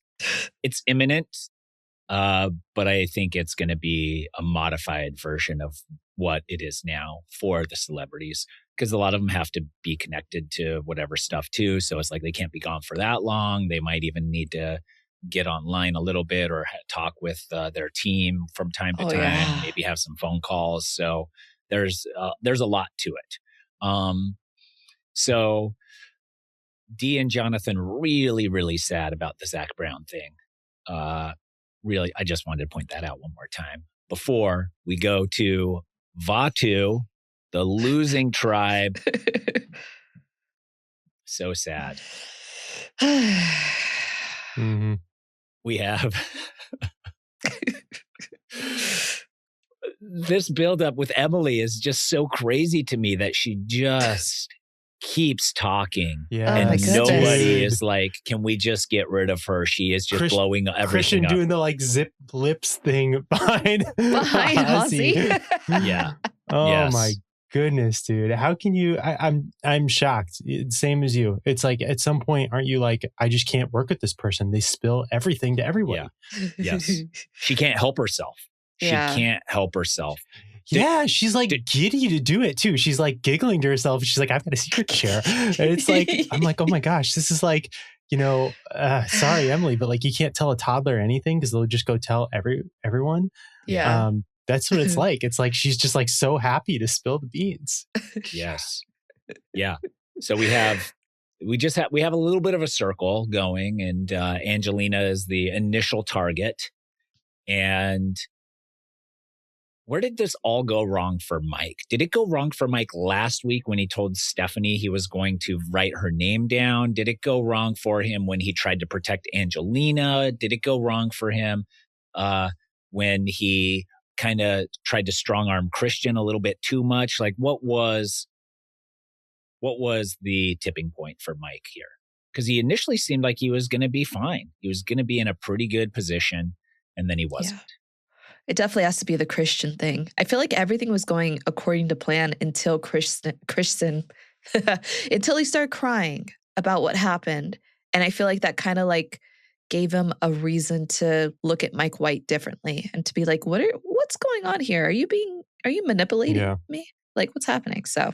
imminent, but I think it's going to be a modified version of what it is now for the celebrities, because a lot of them have to be connected to whatever stuff too. So it's like they can't be gone for that long. They might even need to get online a little bit or talk with their team from time to time, maybe have some phone calls. So there's a lot to it. So Dee and Jonathan really, really sad about the Zac Brown thing. Really, I just wanted to point that out one more time before we go to Vaatu, the losing tribe. So sad. Mm-hmm. We have this buildup with Emily is just so crazy to me that she just keeps talking. Yeah. And nobody is like, can we just get rid of her? She is just blowing everything Christian up. doing the like zip lips thing behind Ozzy. Yeah. Oh yes. my goodness, dude. How can you, I'm shocked. Same as you. It's like, at some point, aren't you like, I just can't work with this person. They spill everything to everybody. Yeah. Yes. She can't help herself. She can't help herself. Yeah, she's like giddy to do it too. She's like giggling to herself. She's like, I've got a secret share. And it's like, I'm like, oh my gosh, this is like, sorry, Emily, but like you can't tell a toddler anything because they'll just go tell everyone. Yeah. That's what it's like. It's like she's just like so happy to spill the beans. Yes. Yeah. So we have a little bit of a circle going, and Angelina is the initial target. And where did this all go wrong for Mike? Did it go wrong for Mike last week when he told Stephanie he was going to write her name down? Did it go wrong for him when he tried to protect Angelina? Did it go wrong for him when he kind of tried to strong arm Christian a little bit too much? Like, what was the tipping point for Mike here? Because he initially seemed like he was going to be fine. He was going to be in a pretty good position, and then he wasn't. Yeah. It definitely has to be the Christian thing. I feel like everything was going according to plan until Christian until he started crying about what happened. And I feel like that kind of like gave him a reason to look at Mike White differently and to be like, what's going on here? Are you manipulating me? Like, what's happening? So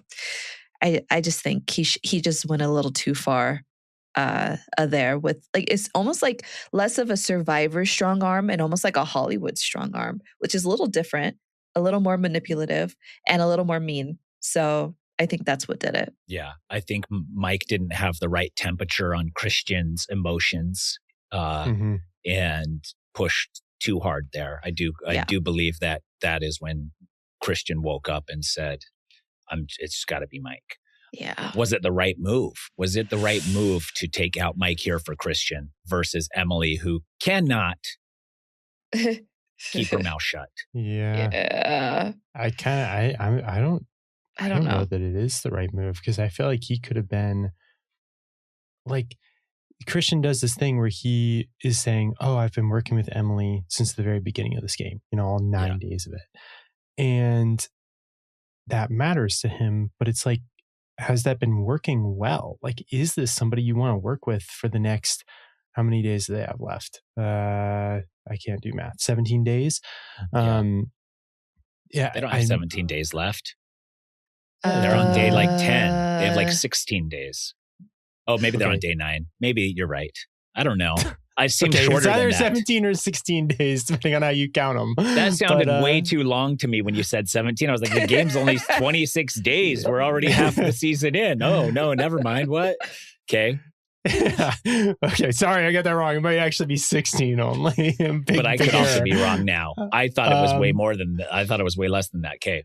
I just think he just went a little too far there with like, it's almost like less of a Survivor strong arm and almost like a Hollywood strong arm, which is a little different, a little more manipulative and a little more mean. So I think that's what did it. Yeah. I think Mike didn't have the right temperature on Christian's emotions and pushed too hard there. I do believe that is when Christian woke up and said, it's got to be Mike. Yeah. Was it the right move? Was it the right move to take out Mike here for Christian versus Emily, who cannot keep her mouth shut? Yeah. I don't know that it is the right move, because I feel like he could have been like, Christian does this thing where he is saying, oh, I've been working with Emily since the very beginning of this game, all 9 days of it. And that matters to him, but it's like, has that been working well? Like, is this somebody you want to work with for the next, how many days do they have left? I can't do math. 17 days. They don't have 17 days left. They're on day like 10. They have like 16 days. Oh, maybe they're on day 9. Maybe you're right. I don't know. I seem shorter it's either than that. 17 or 16 days, depending on how you count them. That sounded way too long to me when you said 17. I was like, the game's only 26 days. We're already half the season in. Oh, no, never mind. What? Okay. Okay, sorry, I got that wrong. It might actually be 16 only. But I could also be wrong now. I thought it was way more than that. I thought it was way less than that. Okay.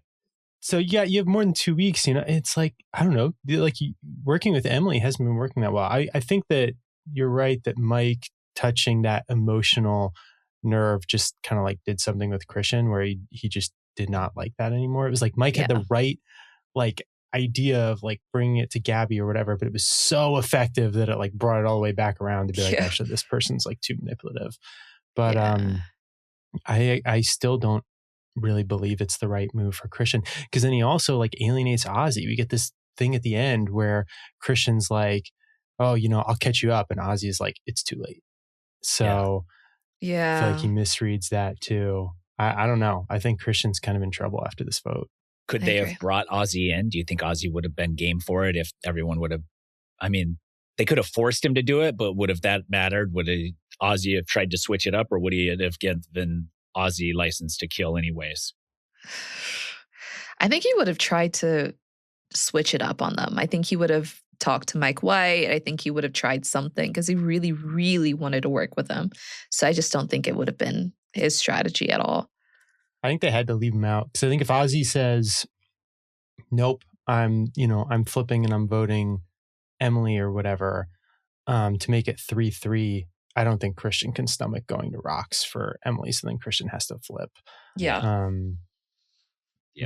So yeah, you have more than 2 weeks. It's like, I don't know. Like, working with Emily hasn't been working that well. I think that you're right that Mike touching that emotional nerve just kind of like did something with Christian where he just did not like that anymore. It was like Mike had the right like idea of like bringing it to Gabby or whatever, but it was so effective that it like brought it all the way back around to be like, actually, this person's like too manipulative. But I still don't really believe it's the right move for Christian, because then he also like alienates Ozzy. We get this thing at the end where Christian's like, oh, I'll catch you up, and Ozzy is like, it's too late. So I feel like he misreads that too. I don't know. I think Christian's kind of in trouble after this vote. Could they have brought Ozzy in? Do you think Ozzy would have been game for it if everyone would have? I mean, they could have forced him to do it, but would have that mattered? Would Ozzy have tried to switch it up, or would he have given Ozzy license to kill anyways? I think he would have tried to switch it up on them. I think he would have talked to Mike White. I think he would have tried something because he really, really wanted to work with him. So I just don't think it would have been his strategy at all. I think they had to leave him out, because I think if Ozzy says, nope, I'm flipping and I'm voting Emily or whatever, to make it 3-3, I don't think Christian can stomach going to rocks for Emily. So then Christian has to flip. Yeah.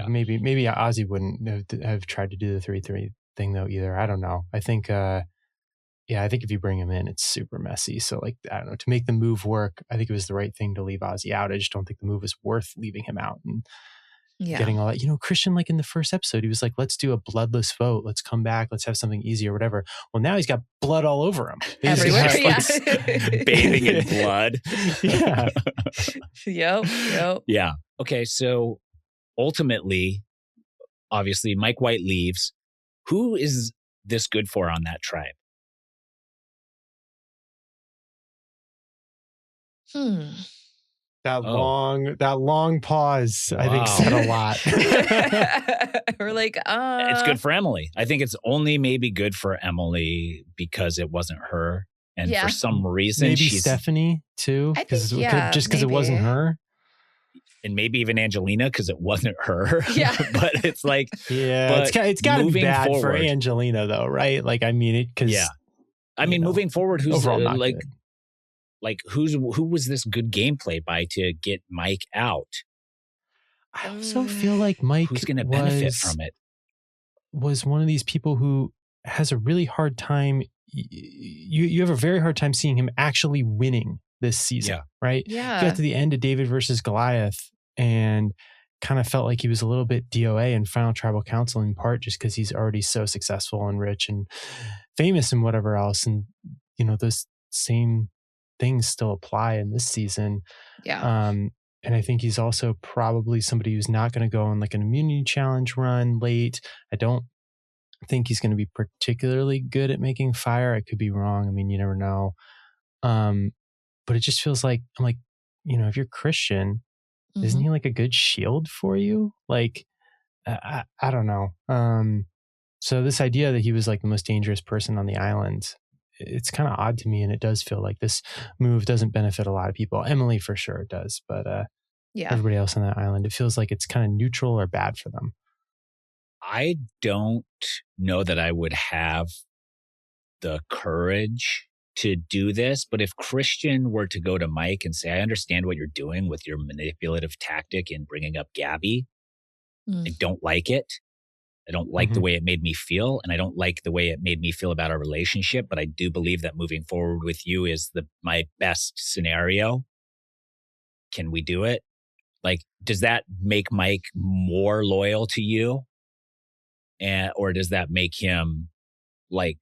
Maybe Ozzy wouldn't have tried to do the 3-3 thing though either. I don't know. I think I think if you bring him in, it's super messy. So like, I don't know, to make the move work, I think it was the right thing to leave Ozzy out. I just don't think the move is worth leaving him out. And getting all that. Christian, like in the first episode, he was like, let's do a bloodless vote. Let's come back. Let's have something easy or whatever. Well, now he's got blood all over him. Everywhere. Bathing in blood. Yeah. Yep. Yeah. Okay. So ultimately, obviously, Mike White leaves. Who is this good for on that tribe? That long pause, wow. I think said a lot. We're like, It's good for Emily. I think it's only maybe good for Emily because it wasn't her. And for some reason, maybe Stephanie too. Because it wasn't her. And maybe even Angelina because it wasn't her. Yeah. But it's like, it's got to be bad for Angelina though, right? Like, I mean it because moving forward, who's overall not like. Good. Like, who was this good gameplay by to get Mike out? I also feel like Mike who's going to benefit from it was one of these people who has a really hard time. You have a very hard time seeing him actually winning this season, right? Yeah. You got to the end of David versus Goliath and kind of felt like he was a little bit DOA in Final Tribal Council in part just because he's already so successful and rich and famous and whatever else. And, those same things still apply in this season. Yeah. And I think he's also probably somebody who's not going to go on like an immunity challenge run late. I don't think he's going to be particularly good at making fire. I could be wrong. I mean, you never know. But it just feels like, I'm like, if you're Christian, isn't he like a good shield for you? Like, I don't know. So this idea that he was like the most dangerous person on the island, it's kind of odd to me. And it does feel like this move doesn't benefit a lot of people. Emily for sure does, but everybody else on that island, it feels like it's kind of neutral or bad for them. I don't know that I would have the courage to do this, but if Christian were to go to Mike and say, I understand what you're doing with your manipulative tactic in bringing up Gabby. I don't like it. I don't like the way it made me feel, and I don't like the way it made me feel about our relationship, but I do believe that moving forward with you is my best scenario. Can we do it? Like, does that make Mike more loyal to you? Or does that make him like,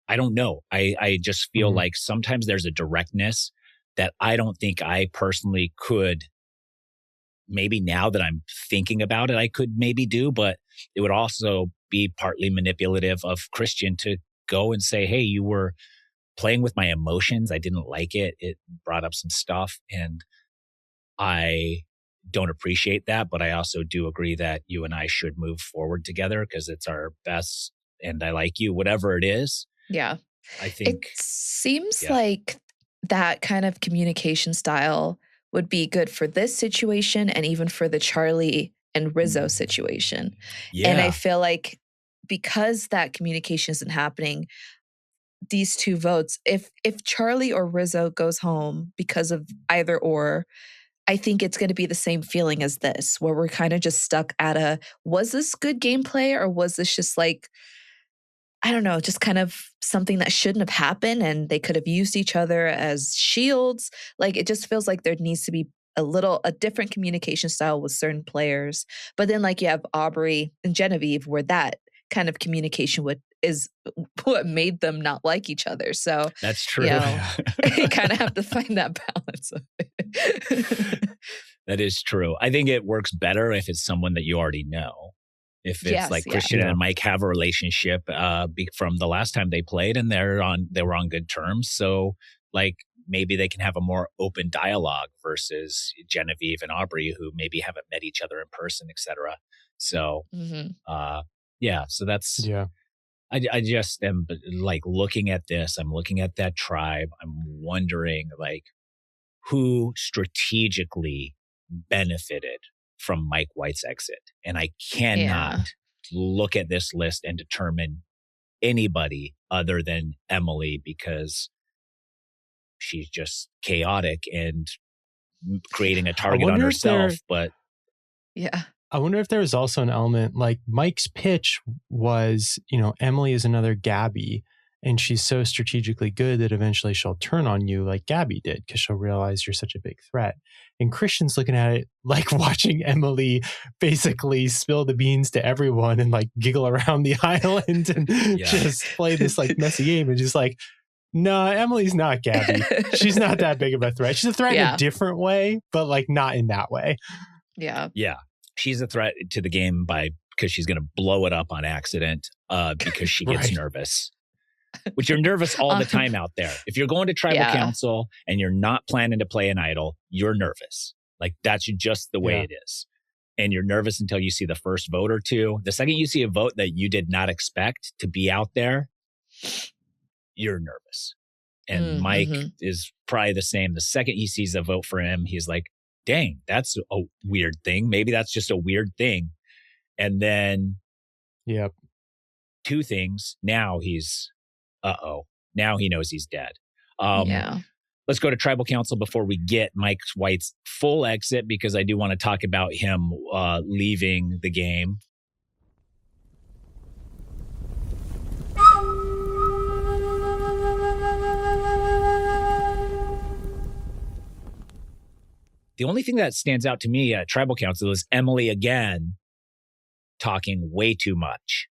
I don't know. I just feel like sometimes there's a directness that I don't think I personally could. Maybe now that I'm thinking about it, I could maybe do, but it would also be partly manipulative of Christian to go and say, hey, you were playing with my emotions. I didn't like it. It brought up some stuff and I don't appreciate that. But I also do agree that you and I should move forward together because it's our best and I like you, whatever it is. Yeah. I think it seems like that kind of communication style would be good for this situation and even for the Charlie and Rizzo situation. Yeah. And I feel like because that communication isn't happening, these two votes, if Charlie or Rizzo goes home because of either or, I think it's going to be the same feeling as this, where we're kind of just stuck at was this good gameplay or was this just like, I don't know, just kind of something that shouldn't have happened and they could have used each other as shields. Like, it just feels like there needs to be a different communication style with certain players. But then like you have Aubrey and Genevieve where that kind of communication is what made them not like each other. So that's true. You kind of have to find that balance of it. That is true. I think it works better if it's someone that you already know. If it's like Christian and Mike have a relationship from the last time they played and they were on good terms. So like maybe they can have a more open dialogue versus Genevieve and Aubrey who maybe haven't met each other in person, etc. So so that's I just am like looking at this. I'm looking at that tribe. I'm wondering like who strategically benefited from Mike White's exit. And I cannot look at this list and determine anybody other than Emily because she's just chaotic and creating a target on herself. But I wonder if there was also an element like Mike's pitch was, Emily is another Gabby. And she's so strategically good that eventually she'll turn on you like Gabby did because she'll realize you're such a big threat. And Christian's looking at it like watching Emily basically spill the beans to everyone and like giggle around the island and just play this like messy game and just like, no, Emily's not Gabby. She's not that big of a threat. She's a threat in a different way, but like not in that way. Yeah. Yeah. She's a threat to the game because she's going to blow it up on accident because she gets nervous. Which you're nervous all the time out there. If you're going to tribal council and you're not planning to play an idol, you're nervous. Like that's just the way it is. And you're nervous until you see the first vote or two. The second you see a vote that you did not expect to be out there, you're nervous. And Mike is probably the same. The second he sees a vote for him, he's like, dang, that's a weird thing. Maybe that's just a weird thing. And then two things. Now he's now he knows he's dead. Let's go to tribal council before we get Mike White's full exit, because I do want to talk about him leaving the game. The only thing that stands out to me at tribal council is Emily again talking way too much.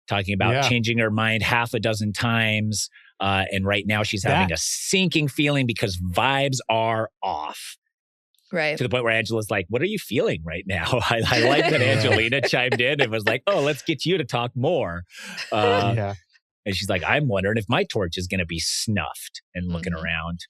Talking about changing her mind half a dozen times. And right now she's having a sinking feeling because vibes are off. Right. To the point where Angela's like, what are you feeling right now? I like that Angelina chimed in and was like, oh, let's get you to talk more. And she's like, I'm wondering if my torch is going to be snuffed, and looking around.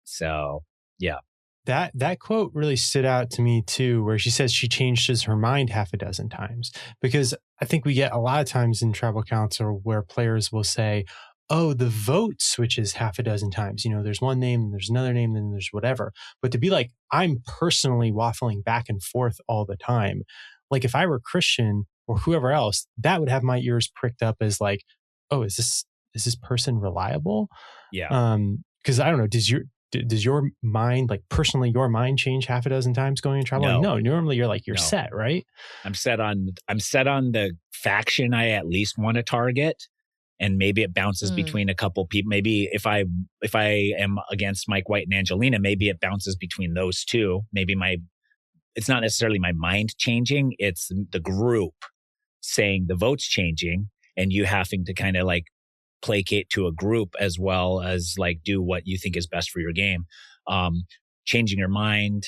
So, yeah. That quote really stood out to me too, where she says she changes her mind half a dozen times, because I think we get a lot of times in tribal council where players will say, oh, the vote switches half a dozen times. You know, there's one name, and there's another name, and there's whatever. But to be like, I'm personally waffling back and forth all the time. Like if I were Christian or whoever else, that would have my ears pricked up as like, oh, is this person reliable? Yeah. Because I don't know, does your mind, like personally, your mind change half a dozen times going in tribal? No, normally you're set, right? I'm set on the faction I at least want to target, and maybe it bounces between a couple people. Maybe if I am against Mike White and Angelina, maybe it bounces between those two. Maybe it's not necessarily my mind changing; it's the group saying the vote's changing, and you having to kind of like placate to a group as well as like do what you think is best for your game. Changing your mind,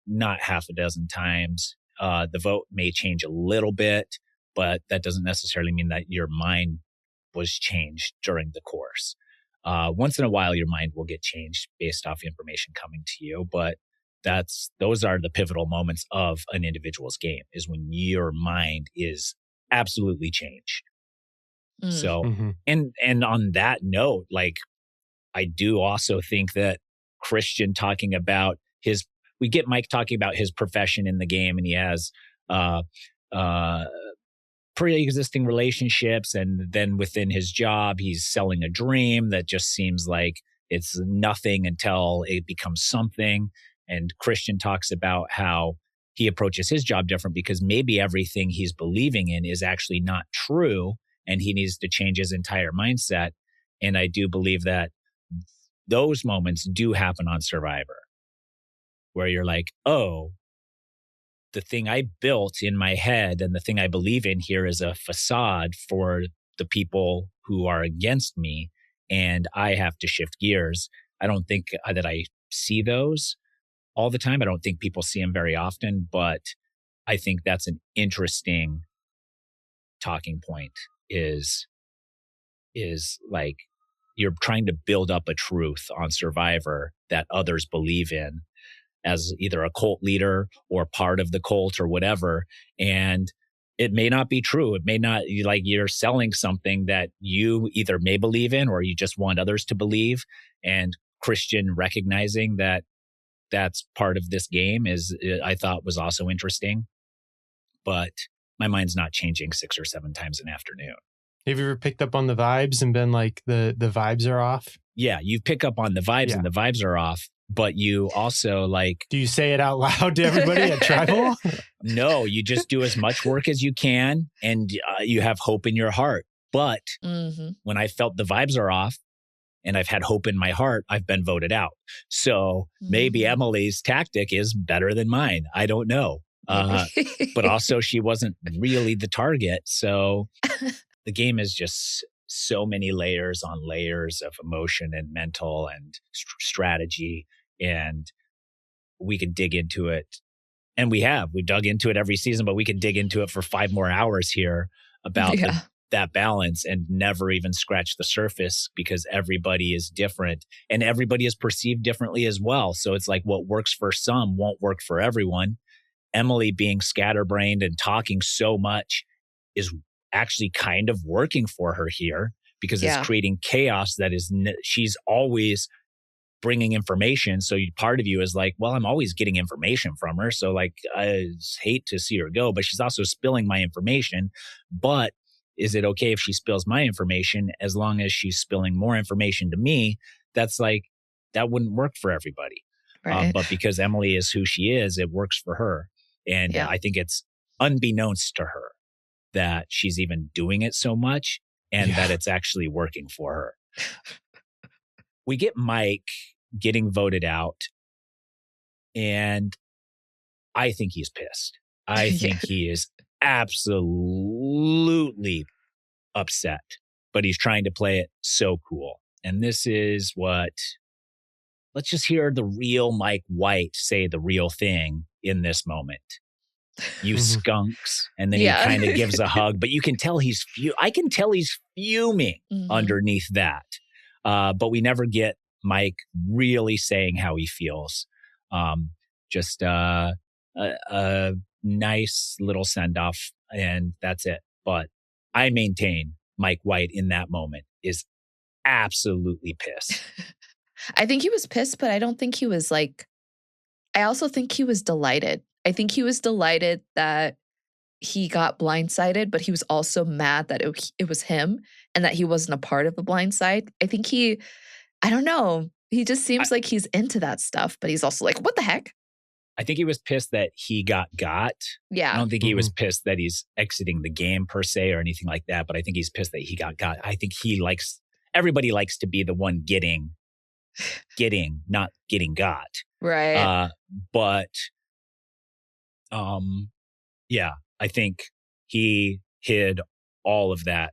not half a dozen times. The vote may change a little bit, but that doesn't necessarily mean that your mind was changed during the course. Once in a while, your mind will get changed based off information coming to you, but those are the pivotal moments of an individual's game, is when your mind is absolutely changed. So, and on that note, like, I do also think that Christian talking about we get Mike talking about his profession in the game, and he has pre-existing relationships, and then within his job, he's selling a dream that just seems like it's nothing until it becomes something. And Christian talks about how he approaches his job different because maybe everything he's believing in is actually not true, and he needs to change his entire mindset. And I do believe that those moments do happen on Survivor, where you're like, oh, the thing I built in my head and the thing I believe in here is a facade for the people who are against me, and I have to shift gears. I don't think that I see those all the time. I don't think people see them very often, but I think that's an interesting talking point. Is like, you're trying to build up a truth on Survivor that others believe in as either a cult leader or part of the cult or whatever. And it may not be true. It may not, like, you're selling something that you either may believe in or you just want others to believe. And Christian recognizing that that's part of this game I thought was also interesting. But my mind's not changing 6 or 7 times an afternoon. Have you ever picked up on the vibes and been like, the vibes are off? Yeah, you pick up on the vibes and the vibes are off, but you also like... Do you say it out loud to everybody at Tribal? No, you just do as much work as you can, and you have hope in your heart. But when I felt the vibes are off and I've had hope in my heart, I've been voted out. So maybe Emily's tactic is better than mine. I don't know. But also she wasn't really the target. So the game is just so many layers on layers of emotion and mental and strategy. And we could dig into it. And we dug into it every season, but we could dig into it for 5 more hours here about that balance and never even scratch the surface because everybody is different and everybody is perceived differently as well. So it's like what works for some won't work for everyone. Emily being scatterbrained and talking so much is actually kind of working for her here because it's creating chaos that is, she's always bringing information. So part of you is like, well, I'm always getting information from her. So like, I hate to see her go, but she's also spilling my information. But is it okay if she spills my information as long as she's spilling more information to me? That's like, that wouldn't work for everybody. Right. But because Emily is who she is, it works for her. And I think it's unbeknownst to her that she's even doing it so much and that it's actually working for her. We get Mike getting voted out, and I think he's pissed. I think he is absolutely upset, but he's trying to play it so cool. And this is let's just hear the real Mike White say the real thing in this moment. You skunks. And then he kind of gives a hug, but you can tell I can tell he's fuming underneath that. But we never get Mike really saying how he feels. Just a nice little send-off, and that's it. But I maintain Mike White in that moment is absolutely pissed. I think he was pissed, but I don't think he was like, I also think he was delighted. I think he was delighted that he got blindsided, but he was also mad that it was him and that he wasn't a part of the blindside. I think I don't know. He just seems like he's into that stuff, but he's also like, what the heck? I think he was pissed that he got. Yeah. I don't think he was pissed that he's exiting the game per se or anything like that, but I think he's pissed that he got. I think everybody likes to be the one getting, not getting got. Right. I think he hid all of that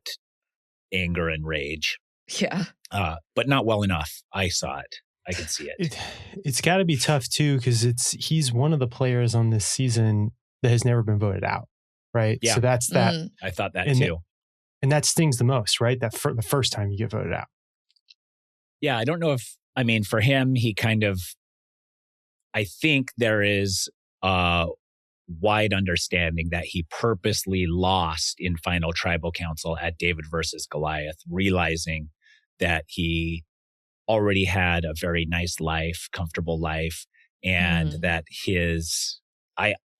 anger and rage. Yeah. But not well enough. I saw it. I can see it. It's got to be tough too, because he's one of the players on this season that has never been voted out, right? Yeah. So that's that. I thought that too. And that stings the most, right? That for the first time you get voted out. Yeah, I don't know for him, he kind of, I think there is a wide understanding that he purposely lost in final tribal council at David versus Goliath, realizing that he already had a very nice life, comfortable life, and that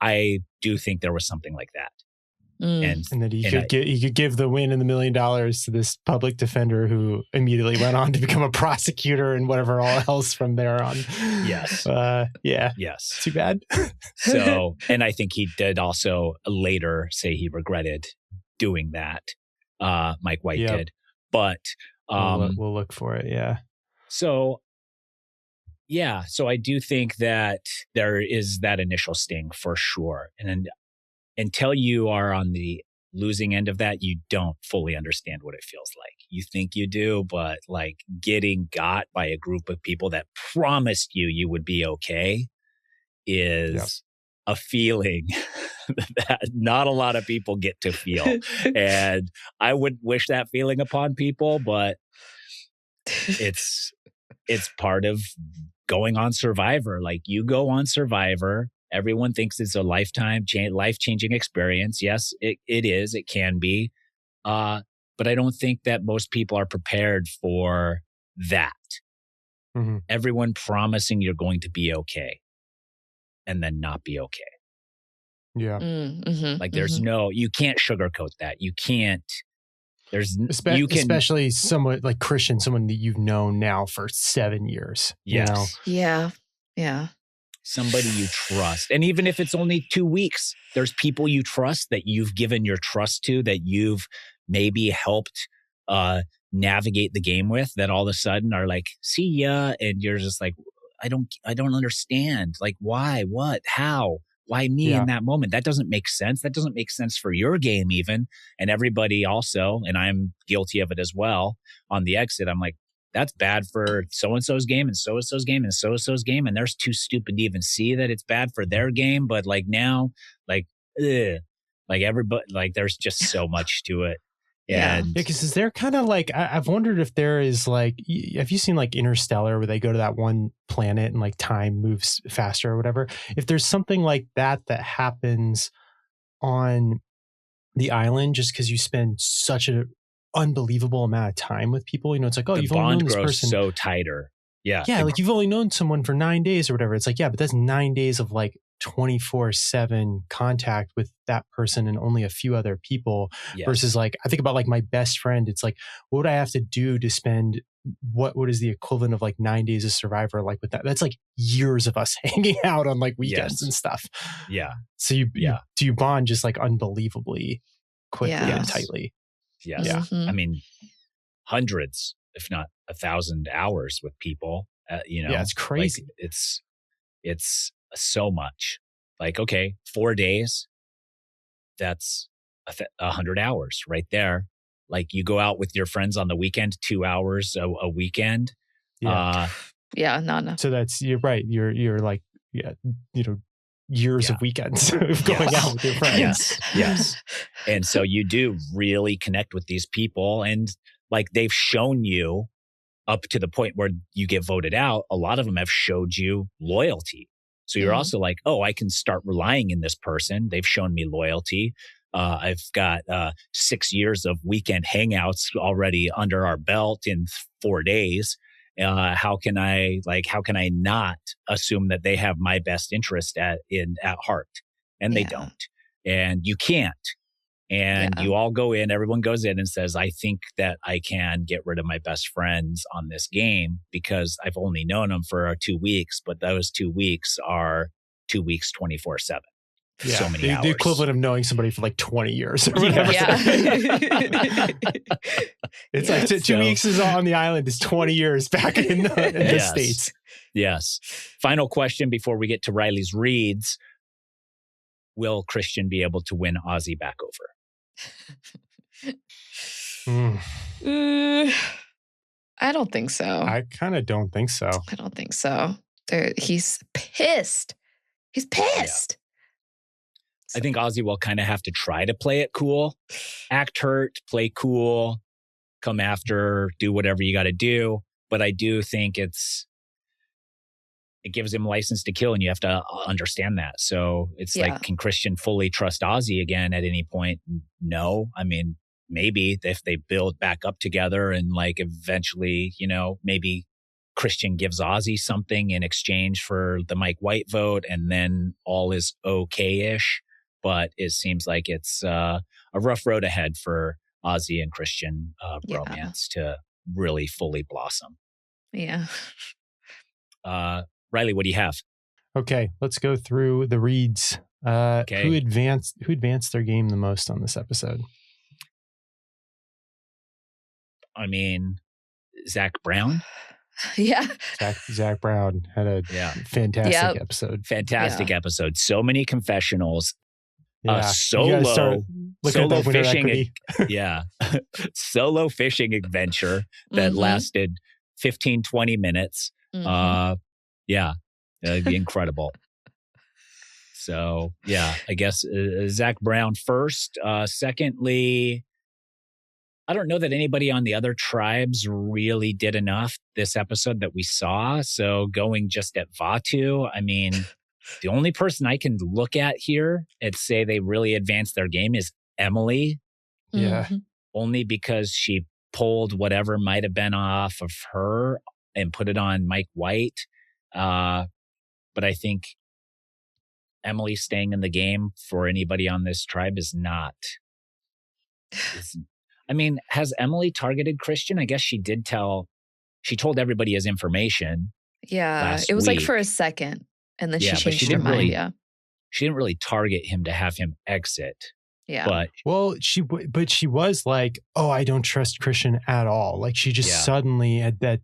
I do think there was something like that. And that he could give the win and the $1 million to this public defender who immediately went on to become a prosecutor and whatever all else from there on. Yes. Yes. Too bad. So, and I think he did also later say he regretted doing that. Mike White did. But we'll look for it. Yeah. So I do think that there is that initial sting for sure. And until you are on the losing end of that, you don't fully understand what it feels like. You think you do, but like getting got by a group of people that promised you would be okay is a feeling that not a lot of people get to feel. And I wouldn't wish that feeling upon people, but it's part of going on Survivor. Like you go on Survivor, everyone thinks it's a life-changing experience. Yes, it is. It can be. But I don't think that most people are prepared for that. Everyone promising you're going to be okay and then not be okay. Yeah. Like there's you can't sugarcoat that. You can't. Especially someone like Christian, someone that you've known now for 7 years. Yes. You know? Yeah. Somebody you trust. And even if it's only 2 weeks, there's people you trust that you've given your trust to, that you've maybe helped navigate the game with that all of a sudden are like, see ya. And you're just like, I don't understand. Like, why, what, how, why me in that moment? That doesn't make sense. That doesn't make sense for your game even. And everybody also, and I'm guilty of it as well on the exit. I'm like, that's bad for so-and-so's game and so-and-so's game and so-and-so's game. And they're too stupid to even see that it's bad for their game. But like now, like, like everybody, like there's just so much to it. Yeah, because is there kind of like, I've wondered if there is like, have you seen like Interstellar where they go to that one planet and like time moves faster or whatever? If there's something like that happens on the island just because you spend such an unbelievable amount of time with people, you know, it's like, oh, you've only known this person so tighter. Yeah. Like you've only known someone for 9 days or whatever. It's like, yeah, but that's 9 days of like 24/7 contact with that person and only a few other people versus like, I think about like my best friend. It's like, what would I have to do to spend what is the equivalent of like 9 days of Survivor? Like with that, that's like years of us hanging out on like weekends and stuff. Yeah. So you bond just like unbelievably quickly and tightly. Yes. Yeah. I mean, hundreds, if not 1,000 hours with people, you know, it's crazy. Like it's so much. Like, okay, 4 days, that's 100 hours right there. Like you go out with your friends on the weekend, 2 hours a weekend. Not enough. So that's, you're right. You're like, you know, years of weekends of going out with your friends. Yes. And so you do really connect with these people, and like they've shown you up to the point where you get voted out. A lot of them have showed you loyalty. So you're also like, oh, I can start relying in this person. They've shown me loyalty. I've got 6 years of weekend hangouts already under our belt in 4 days. How can I not assume that they have my best interest at heart? And they don't. And you can't. And you all go in, everyone goes in and says, I think that I can get rid of my best friends on this game because I've only known them for 2 weeks, but those 2 weeks are 2 weeks, 24/7. Yeah. So many hours. The equivalent of knowing somebody for like 20 years or whatever. It's like 2 weeks is on the island is 20 years back in the States. Yes. Final question before we get to Riley's reads. Will Christian be able to win Ozzy back over? I don't think so. I kind of don't think so. I don't think so. He's pissed. He's pissed. I think Ozzy will kind of have to try to play it cool, act hurt, play cool, come after, do whatever you got to do. But I do think it gives him license to kill, and you have to understand that. So it's like, can Christian fully trust Ozzy again at any point? No. I mean, maybe if they build back up together and like eventually, you know, maybe Christian gives Ozzy something in exchange for the Mike White vote, and then all is okay-ish. But it seems like it's a rough road ahead for Ozzy and Christian bromance to really fully blossom. Yeah. Riley, what do you have? Okay, let's go through the reads. Who advanced their game the most on this episode? I mean, Zac Brown. Yeah. Zac Brown had a fantastic episode. Fantastic episode. So many confessionals. Solo fishing. Solo fishing adventure that lasted 15, 20 minutes. Incredible. So, I guess Zac Brown first. Secondly, I don't know that anybody on the other tribes really did enough this episode that we saw. So going just at Vaatu, I mean, the only person I can look at here and say they really advanced their game is Emily. Yeah. Only because she pulled whatever might have been off of her and put it on Mike White. But I think Emily staying in the game for anybody on this tribe is not. I mean, has Emily targeted Christian? I guess she told everybody his information. Yeah, it was like for a second. And then she changed her mind. She didn't really target him to have him exit. Yeah. But she was like, oh, I don't trust Christian at all. Like she just suddenly had that.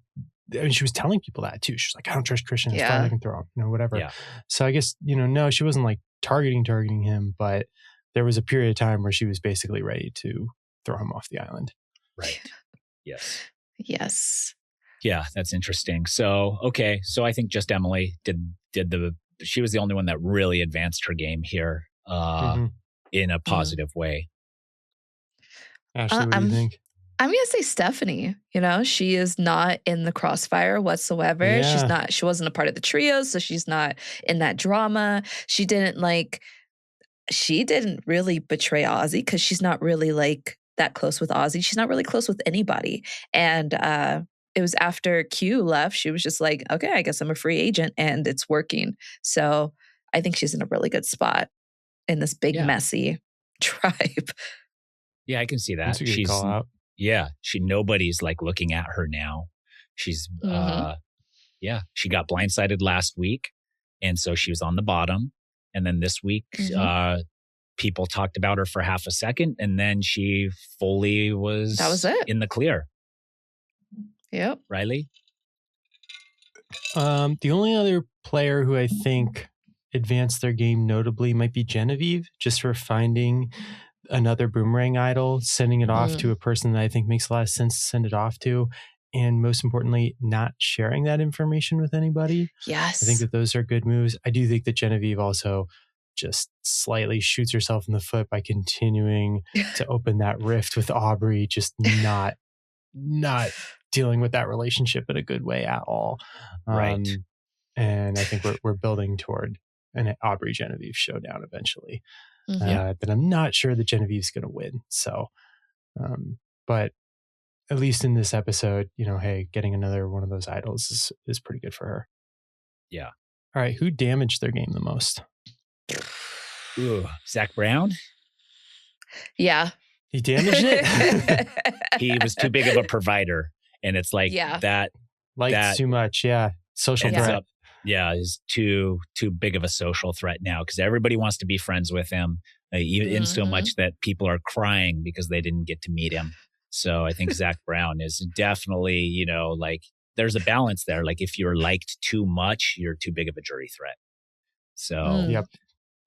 I mean, she was telling people that too. She's like, I don't trust Christian as far as I can throw him, whatever. Yeah. So I guess, no, she wasn't like targeting him, but there was a period of time where she was basically ready to throw him off the island. Right. Yes. Yes. Yeah, that's interesting. So, okay. So I think just Emily she was the only one that really advanced her game here in a positive way. Ashleigh, what do you think? I'm going to say Stephanie. She is not in the crossfire whatsoever. Yeah. She wasn't a part of the trio, so she's not in that drama. She didn't really betray Ozzy because she's not really like that close with Ozzy. She's not really close with anybody. And it was after Q left, she was just like, okay, I guess I'm a free agent and it's working. So I think she's in a really good spot in this big, messy tribe. Yeah, I can see that. That's a good call out. Yeah, nobody's like looking at her now. She's, she got blindsided last week. And so she was on the bottom. And then this week, people talked about her for half a second. And then she fully was in the clear. Yep. Riley? The only other player who I think advanced their game notably might be Genevieve, just for finding another boomerang idol, sending it off to a person that I think makes a lot of sense to send it off to. And most importantly, not sharing that information with anybody. Yes. I think that those are good moves. I do think that Genevieve also just slightly shoots herself in the foot by continuing to open that rift with Aubrey, just not dealing with that relationship in a good way at all. Right. And I think we're building toward an Aubrey Genevieve showdown eventually. But I'm not sure that Genevieve's going to win. So, but at least in this episode, hey, getting another one of those idols is pretty good for her. Yeah. All right. Who damaged their game the most? Ooh, Zac Brown? Yeah. He damaged it? He was too big of a provider. And it's like that. Too much. Yeah. Social threat. Is too big of a social threat now because everybody wants to be friends with him, even in so much that people are crying because they didn't get to meet him. So I think Zac Brown is definitely, there's a balance there. Like if you're liked too much, you're too big of a jury threat. So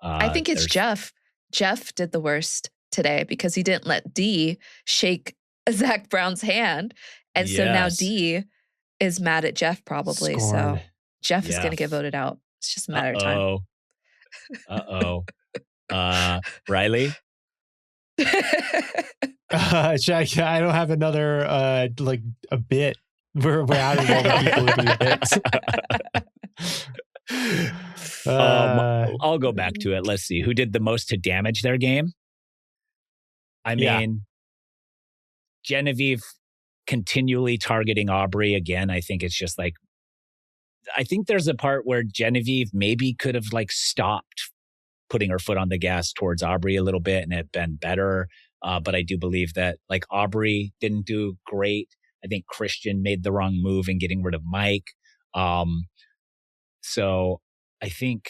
I think it's Jeff. Jeff did the worst today because he didn't let Dee shake Zac Brown's hand. And so now Dee is mad at Jeff probably. Scorn. So Jeff is going to get voted out. It's just a matter of time. Riley? I don't have another, a bit. We're out of all the people who do bits. I'll go back to it. Let's see. Who did the most to damage their game? I mean, Genevieve continually targeting Aubrey again. I think it's just like, I think there's a part where Genevieve maybe could have stopped putting her foot on the gas towards Aubrey a little bit and it been better. But I do believe that Aubrey didn't do great. I think Christian made the wrong move in getting rid of Mike. So I think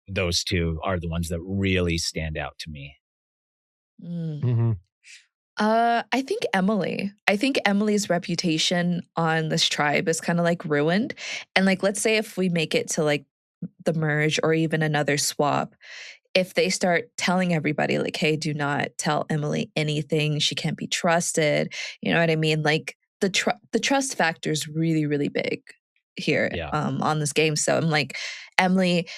those two are the ones that really stand out to me. I think Emily. I think Emily's reputation on this tribe is kind of ruined. And let's say if we make it to the merge or even another swap, if they start telling everybody hey, do not tell Emily anything, she can't be trusted. You know what I mean? The trust factor is really, really big here on this game. So I'm Emily,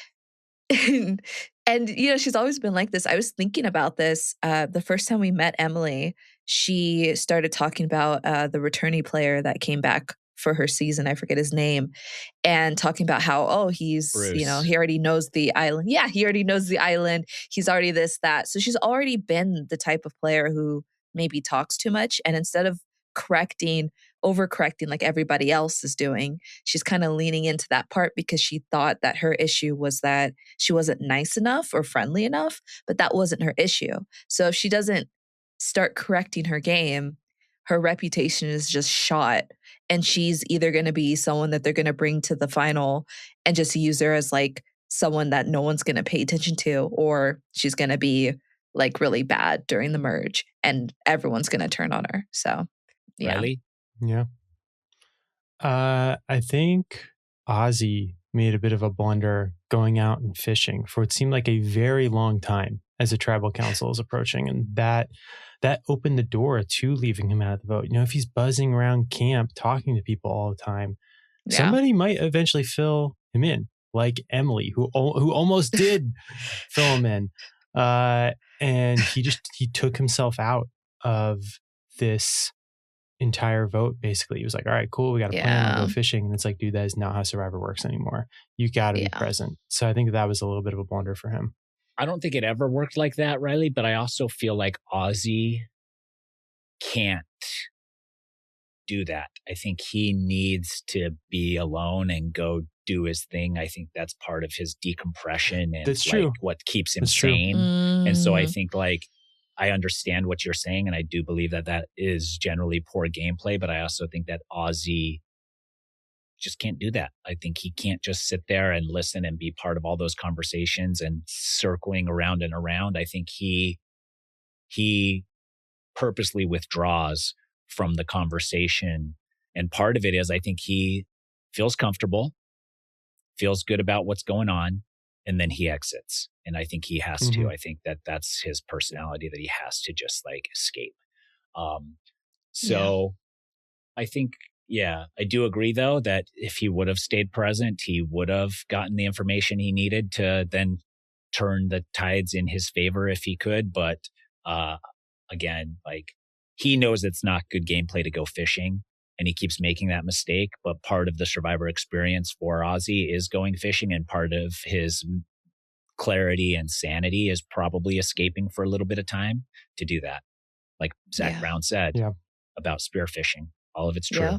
and she's always been like this. I was thinking about this the first time we met Emily. She started talking about the returnee player that came back for her season. I forget his name. And talking about how, he's, Bruce. He already knows the island. Yeah, he already knows the island. He's already this, that. So she's already been the type of player who maybe talks too much. And instead of overcorrecting like everybody else is doing, she's kind of leaning into that part because she thought that her issue was that she wasn't nice enough or friendly enough, but that wasn't her issue. So if she doesn't start correcting her game, her reputation is just shot. And she's either going to be someone that they're going to bring to the final and just use her as someone that no one's going to pay attention to, or she's going to be like really bad during the merge, and everyone's going to turn on her. So, yeah. Riley? Yeah. I think Ozzy made a bit of a blunder going out and fishing for what seemed like a very long time as the tribal council is approaching. And that opened the door to leaving him out of the vote. You know, if he's buzzing around camp, talking to people all the time, somebody might eventually fill him in, like Emily, who almost did fill him in. And he took himself out of this entire vote. Basically, he was like, all right, cool, we got a plan, we'll go fishing. And it's like, dude, that is not how Survivor works anymore. You got to be present. So I think that was a little bit of a blunder for him. I don't think it ever worked like that, Riley, but I also feel like Ozzy can't do that. I think he needs to be alone and go do his thing. I think that's part of his decompression and that's true. Like what keeps him sane. And so I think like I understand what you're saying, and I do believe that is generally poor gameplay, but I also think that Ozzy just can't do that. I think he can't just sit there and listen and be part of all those conversations and circling around and around. I think he purposely withdraws from the conversation. And part of it is I think he feels comfortable, feels good about what's going on, and then he exits. And I think he has to. I think that's his personality, that he has to just like escape. I think, I do agree though, that if he would have stayed present, he would have gotten the information he needed to then turn the tides in his favor if he could. But again, like he knows it's not good gameplay to go fishing, and he keeps making that mistake. But part of the Survivor experience for Ozzy is going fishing, and part of his clarity and sanity is probably escaping for a little bit of time to do that. Like Zac Brown said about spearfishing. All of it's true. Yeah.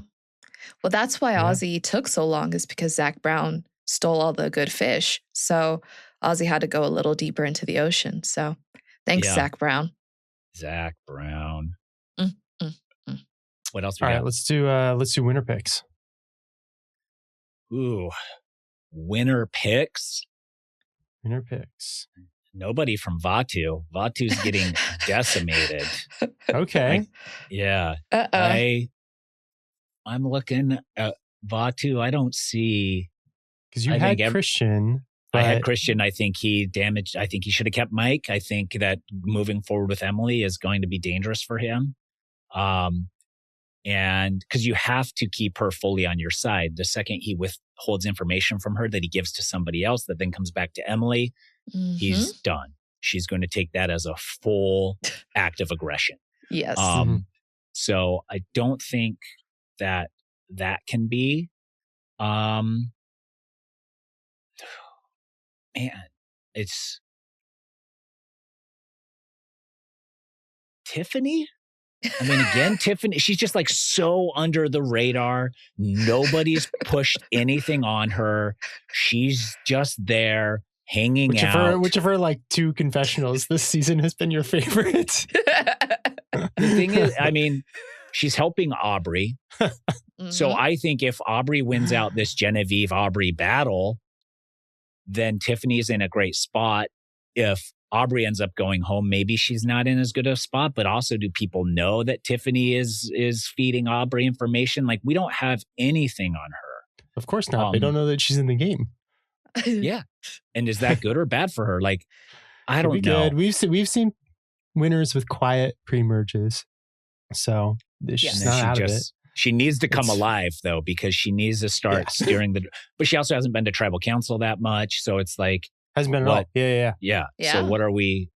Well, that's why Ozzy took so long, is because Zac Brown stole all the good fish. So Ozzy had to go a little deeper into the ocean. So thanks, Zac Brown. Zac Brown. What else we got? All right, let's do winner picks. Ooh, winner picks. Winner picks. Nobody from Vatu. Vatu's getting decimated. Okay. I'm looking at Vatu. I don't see. Because you had Christian. I had Christian. I think he damaged. I think he should have kept Mike. I think that moving forward with Emily is going to be dangerous for him. And because you have to keep her fully on your side. The second he withholds information from her that he gives to somebody else that then comes back to Emily, he's done. She's going to take that as a full act of aggression. Yes. So I don't think that can be. Man, it's Tiffany. I mean, again, Tiffany, she's just like so under the radar. Nobody's pushed anything on her. She's just there hanging out. Which of her like 2 confessionals this season has been your favorite? The thing is, I mean, she's helping Aubrey. So I think if Aubrey wins out this Genevieve-Aubrey battle, then Tiffany's in a great spot. If Aubrey ends up going home, maybe she's not in as good a spot, but also do people know that Tiffany is feeding Aubrey information? Like, we don't have anything on her. Of course not. They don't know that she's in the game. Yeah. And is that good or bad for her? Like, I don't know. Good. We've seen winners with quiet pre-merges. So she's not out of it. She needs to come alive though, because she needs to start steering but she also hasn't been to tribal council that much. So it's like, hasn't been at all. Yeah. So what are we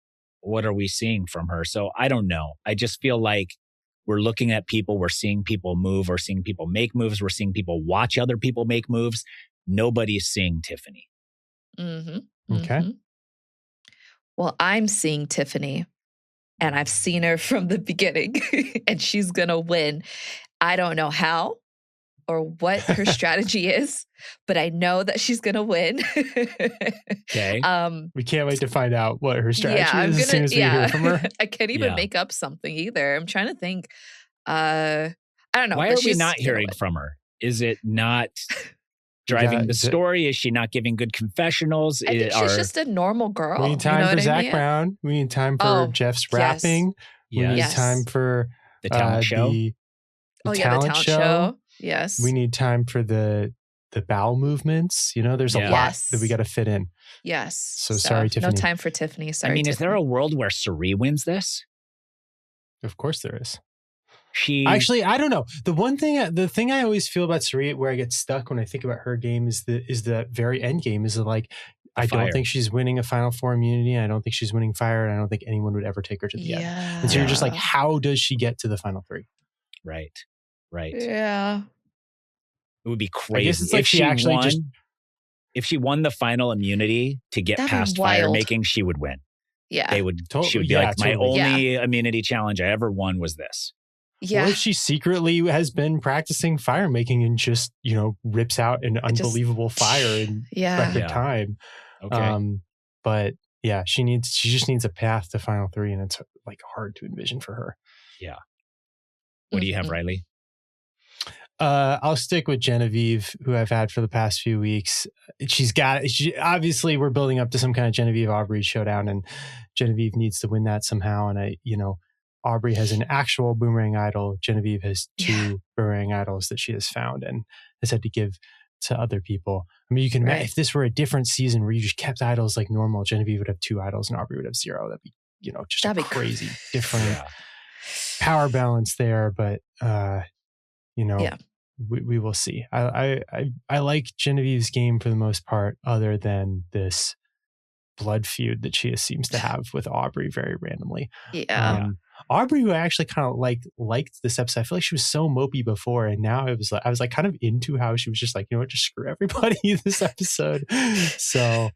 seeing from her? So I don't know. I just feel like we're looking at people, we're seeing people move, we're seeing people make moves, we're seeing people watch other people make moves. Nobody's seeing Tiffany. Okay. Well, I'm seeing Tiffany, and I've seen her from the beginning, and she's gonna win. I don't know how or what her strategy is, but I know that she's gonna win. Okay. We can't wait to find out what her strategy is as soon as we hear from her. I can't even make up something either. I'm trying to think. I don't know. Why are we not hearing from her? Is it not driving the story? Is she not giving good confessionals? I think she's just a normal girl. We need time for Zac Brown. We need time for Jeff's rapping. Yes. We need time for the talent show. The talent show. Yes. We need time for the bowel movements. There's a lot that we got to fit in. Yes. So sorry, Tiffany. No time for Tiffany. Sorry. I mean, Tiffany. Is there a world where Cirie wins this? Of course there is. Actually, I don't know. The thing I always feel about Cirie, where I get stuck when I think about her game, is the very end game. Is like, I don't think she's winning a Final Four immunity. I don't think she's winning fire, and I don't think anyone would ever take her to the end. And so you're just like, how does she get to the Final Three? Right. Yeah. It would be crazy. I guess it's like she actually if she won the final immunity to get past fire making, she would win. Yeah. She would be like, my only immunity challenge I ever won was this. Yeah. Or if she secretly has been practicing fire making and just, rips out an unbelievable fire in record time. Okay. But yeah, she just needs a path to Final Three, and it's like hard to envision for her. Yeah. What do you have, Riley? I'll stick with Genevieve, who I've had for the past few weeks. Obviously we're building up to some kind of Genevieve Aubrey showdown, and Genevieve needs to win that somehow. And Aubrey has an actual boomerang idol. Genevieve has two boomerang idols that she has found and has had to give to other people. I mean, you can imagine if this were a different season where you just kept idols like normal, Genevieve would have 2 idols and Aubrey would have 0. That'd be, that'd be crazy different power balance there. But, we will see. I like Genevieve's game for the most part, other than this blood feud that she seems to have with Aubrey very randomly. Aubrey, who I actually kind of liked this episode. I feel like she was so mopey before, and now I was like kind of into how she was just like, just screw everybody this episode. So,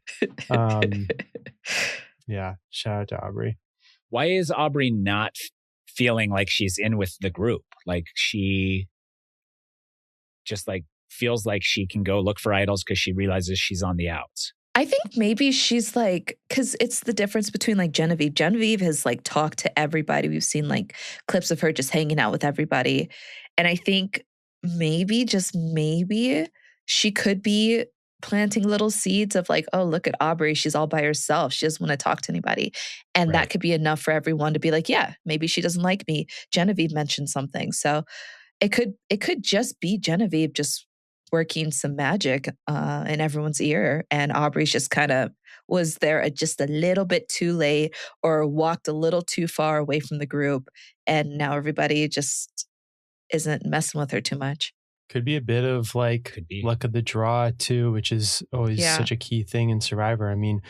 shout out to Aubrey. Why is Aubrey not feeling like she's in with the group? Like she just like feels like she can go look for idols because she realizes she's on the outs. I think maybe she's like, because it's the difference between like Genevieve. Genevieve has like talked to everybody. We've seen like clips of her just hanging out with everybody. And I think maybe, just maybe, she could be planting little seeds of like, oh, look at Aubrey. She's all by herself. She doesn't want to talk to anybody. And that could be enough for everyone to be like, yeah, maybe she doesn't like me. Genevieve mentioned something. So it could just be Genevieve just working some magic in everyone's ear, and Aubrey's just kind of was there just a little bit too late or walked a little too far away from the group, and now everybody just isn't messing with her too much. Could be a bit of like luck of the draw too, which is always such a key thing in Survivor. I mean,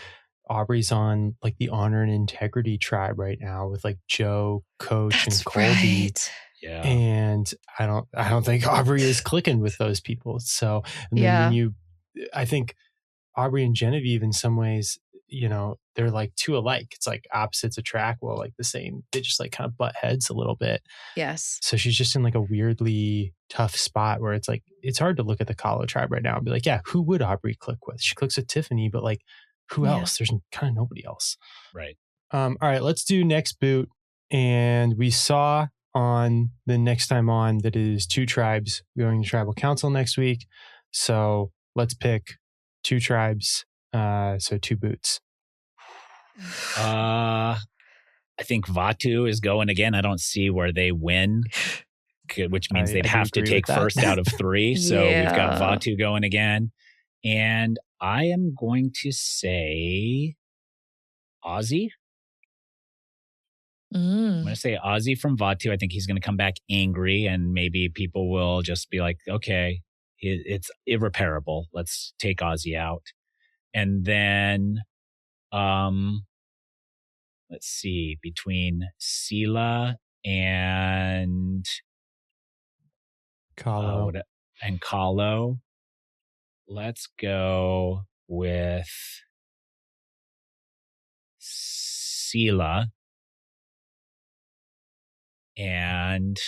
Aubrey's on like the honor and integrity tribe right now with like Joe, Coach, and Colby. Right. Yeah. And I don't think Aubrey is clicking with those people. So I think Aubrey and Genevieve in some ways, they're like two alike. It's like opposites attract. Well, like the same, they just like kind of butt heads a little bit. Yes. So she's just in like a weirdly tough spot where it's like, it's hard to look at the Kahlo tribe right now and be like, yeah, who would Aubrey click with? She clicks with Tiffany, but like who else? There's kind of nobody else. Right. All right, let's do next boot. And we saw on the next time on that it is 2 tribes going to tribal council next week. So let's pick 2 tribes. So 2 boots. I think Vaatu is going again. I don't see where they win, which means they'd have to take first out of 3. So we've got Vaatu going again. And I am going to say Ozzy. I'm going to say Ozzy from Vaatu. I think he's going to come back angry, and maybe people will just be like, okay, it's irreparable. Let's take Ozzy out. And then, let's see, between Sela and Kahlo, let's go with Sela. And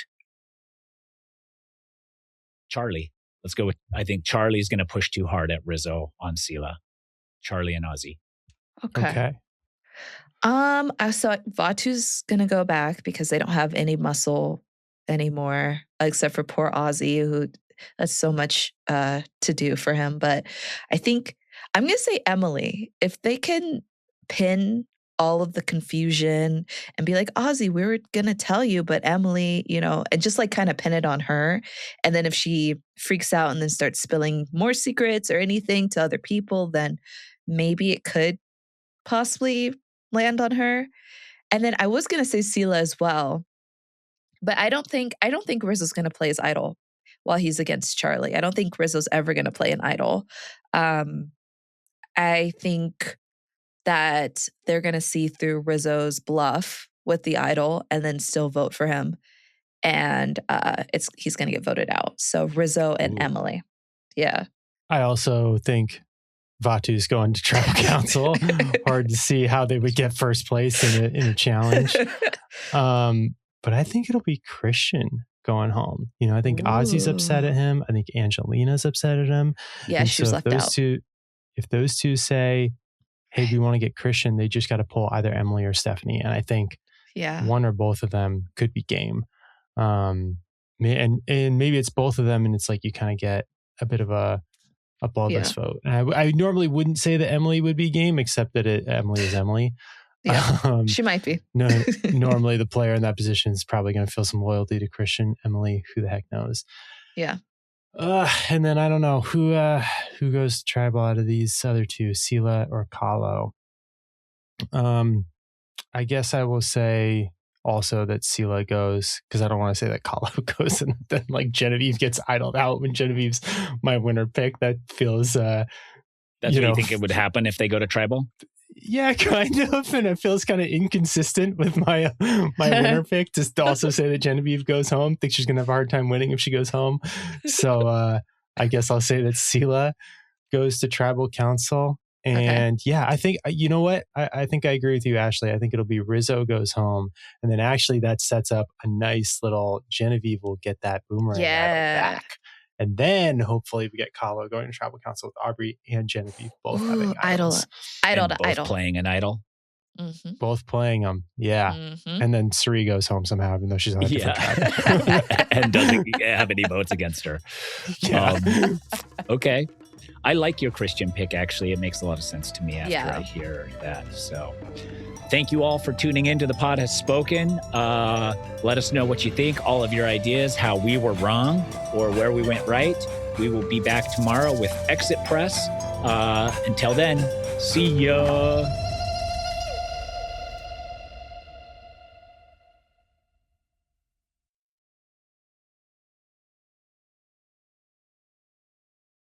Charlie. Let's go with, I think Charlie's going to push too hard at Rizzo on Sela. Charlie and Ozzy. Okay. So Vaatu's going to go back because they don't have any muscle anymore, except for poor Ozzy, who That's so much to do for him. But I think I'm going to say Emily. If they can pin all of the confusion and be like, Ozzy, we were going to tell you, but Emily, and just like kind of pin it on her. And then if she freaks out and then starts spilling more secrets or anything to other people, then maybe it could possibly land on her. And then I was going to say Sela as well, but I don't think Rizzo's going to play his idol while he's against Charlie. I don't think Rizzo's ever going to play an idol. I think that they're going to see through Rizzo's bluff with the idol and then still vote for him. And he's going to get voted out. So Rizzo and Emily. Yeah. I also think Vatu's going to tribal council. Hard to see how they would get first place in a challenge. But I think it'll be Christian going home. I think Ozzy's upset at him. I think Angelina's upset at him. Yeah, and she was left out. If those two say, hey, we want to get Christian, they just got to pull either Emily or Stephanie. And I think one or both of them could be game. And maybe it's both of them, and it's like you kind of get a bit of a bloodless vote. And I normally wouldn't say that Emily would be game, except that Emily is Emily. Yeah, she might be. No, normally the player in that position is probably going to feel some loyalty to Christian. Emily, who the heck knows? Yeah. And then I don't know who goes to tribal out of these other two, Sela or Kahlo. I guess I will say also that Sela goes, because I don't want to say that Kahlo goes and then like Genevieve gets idled out when Genevieve's my winner pick. That feels that's what you think it would happen if they go to tribal? Yeah, kind of. And it feels kind of inconsistent with my winner pick to also say that Genevieve goes home. I think she's going to have a hard time winning if she goes home. So I guess I'll say that Sela goes to tribal council. And I think, you know what? I think I agree with you, Ashleigh. I think it'll be Rizzo goes home. And then actually that sets up a nice little Genevieve will get that boomerang back. And then hopefully we get Kahlo going to tribal council with Aubrey and Genevieve both having idols. Idol. Playing an idol. Mm-hmm. Both playing them. Yeah. Mm-hmm. And then Suri goes home somehow, even though she's on a different tribe. And doesn't have any votes against her. Yeah. Okay. I like your Christian pick, actually. It makes a lot of sense to me after I hear that. So thank you all for tuning in to The Pod Has Spoken. Let us know what you think, all of your ideas, how we were wrong or where we went right. We will be back tomorrow with Exit Press. Until then, see ya.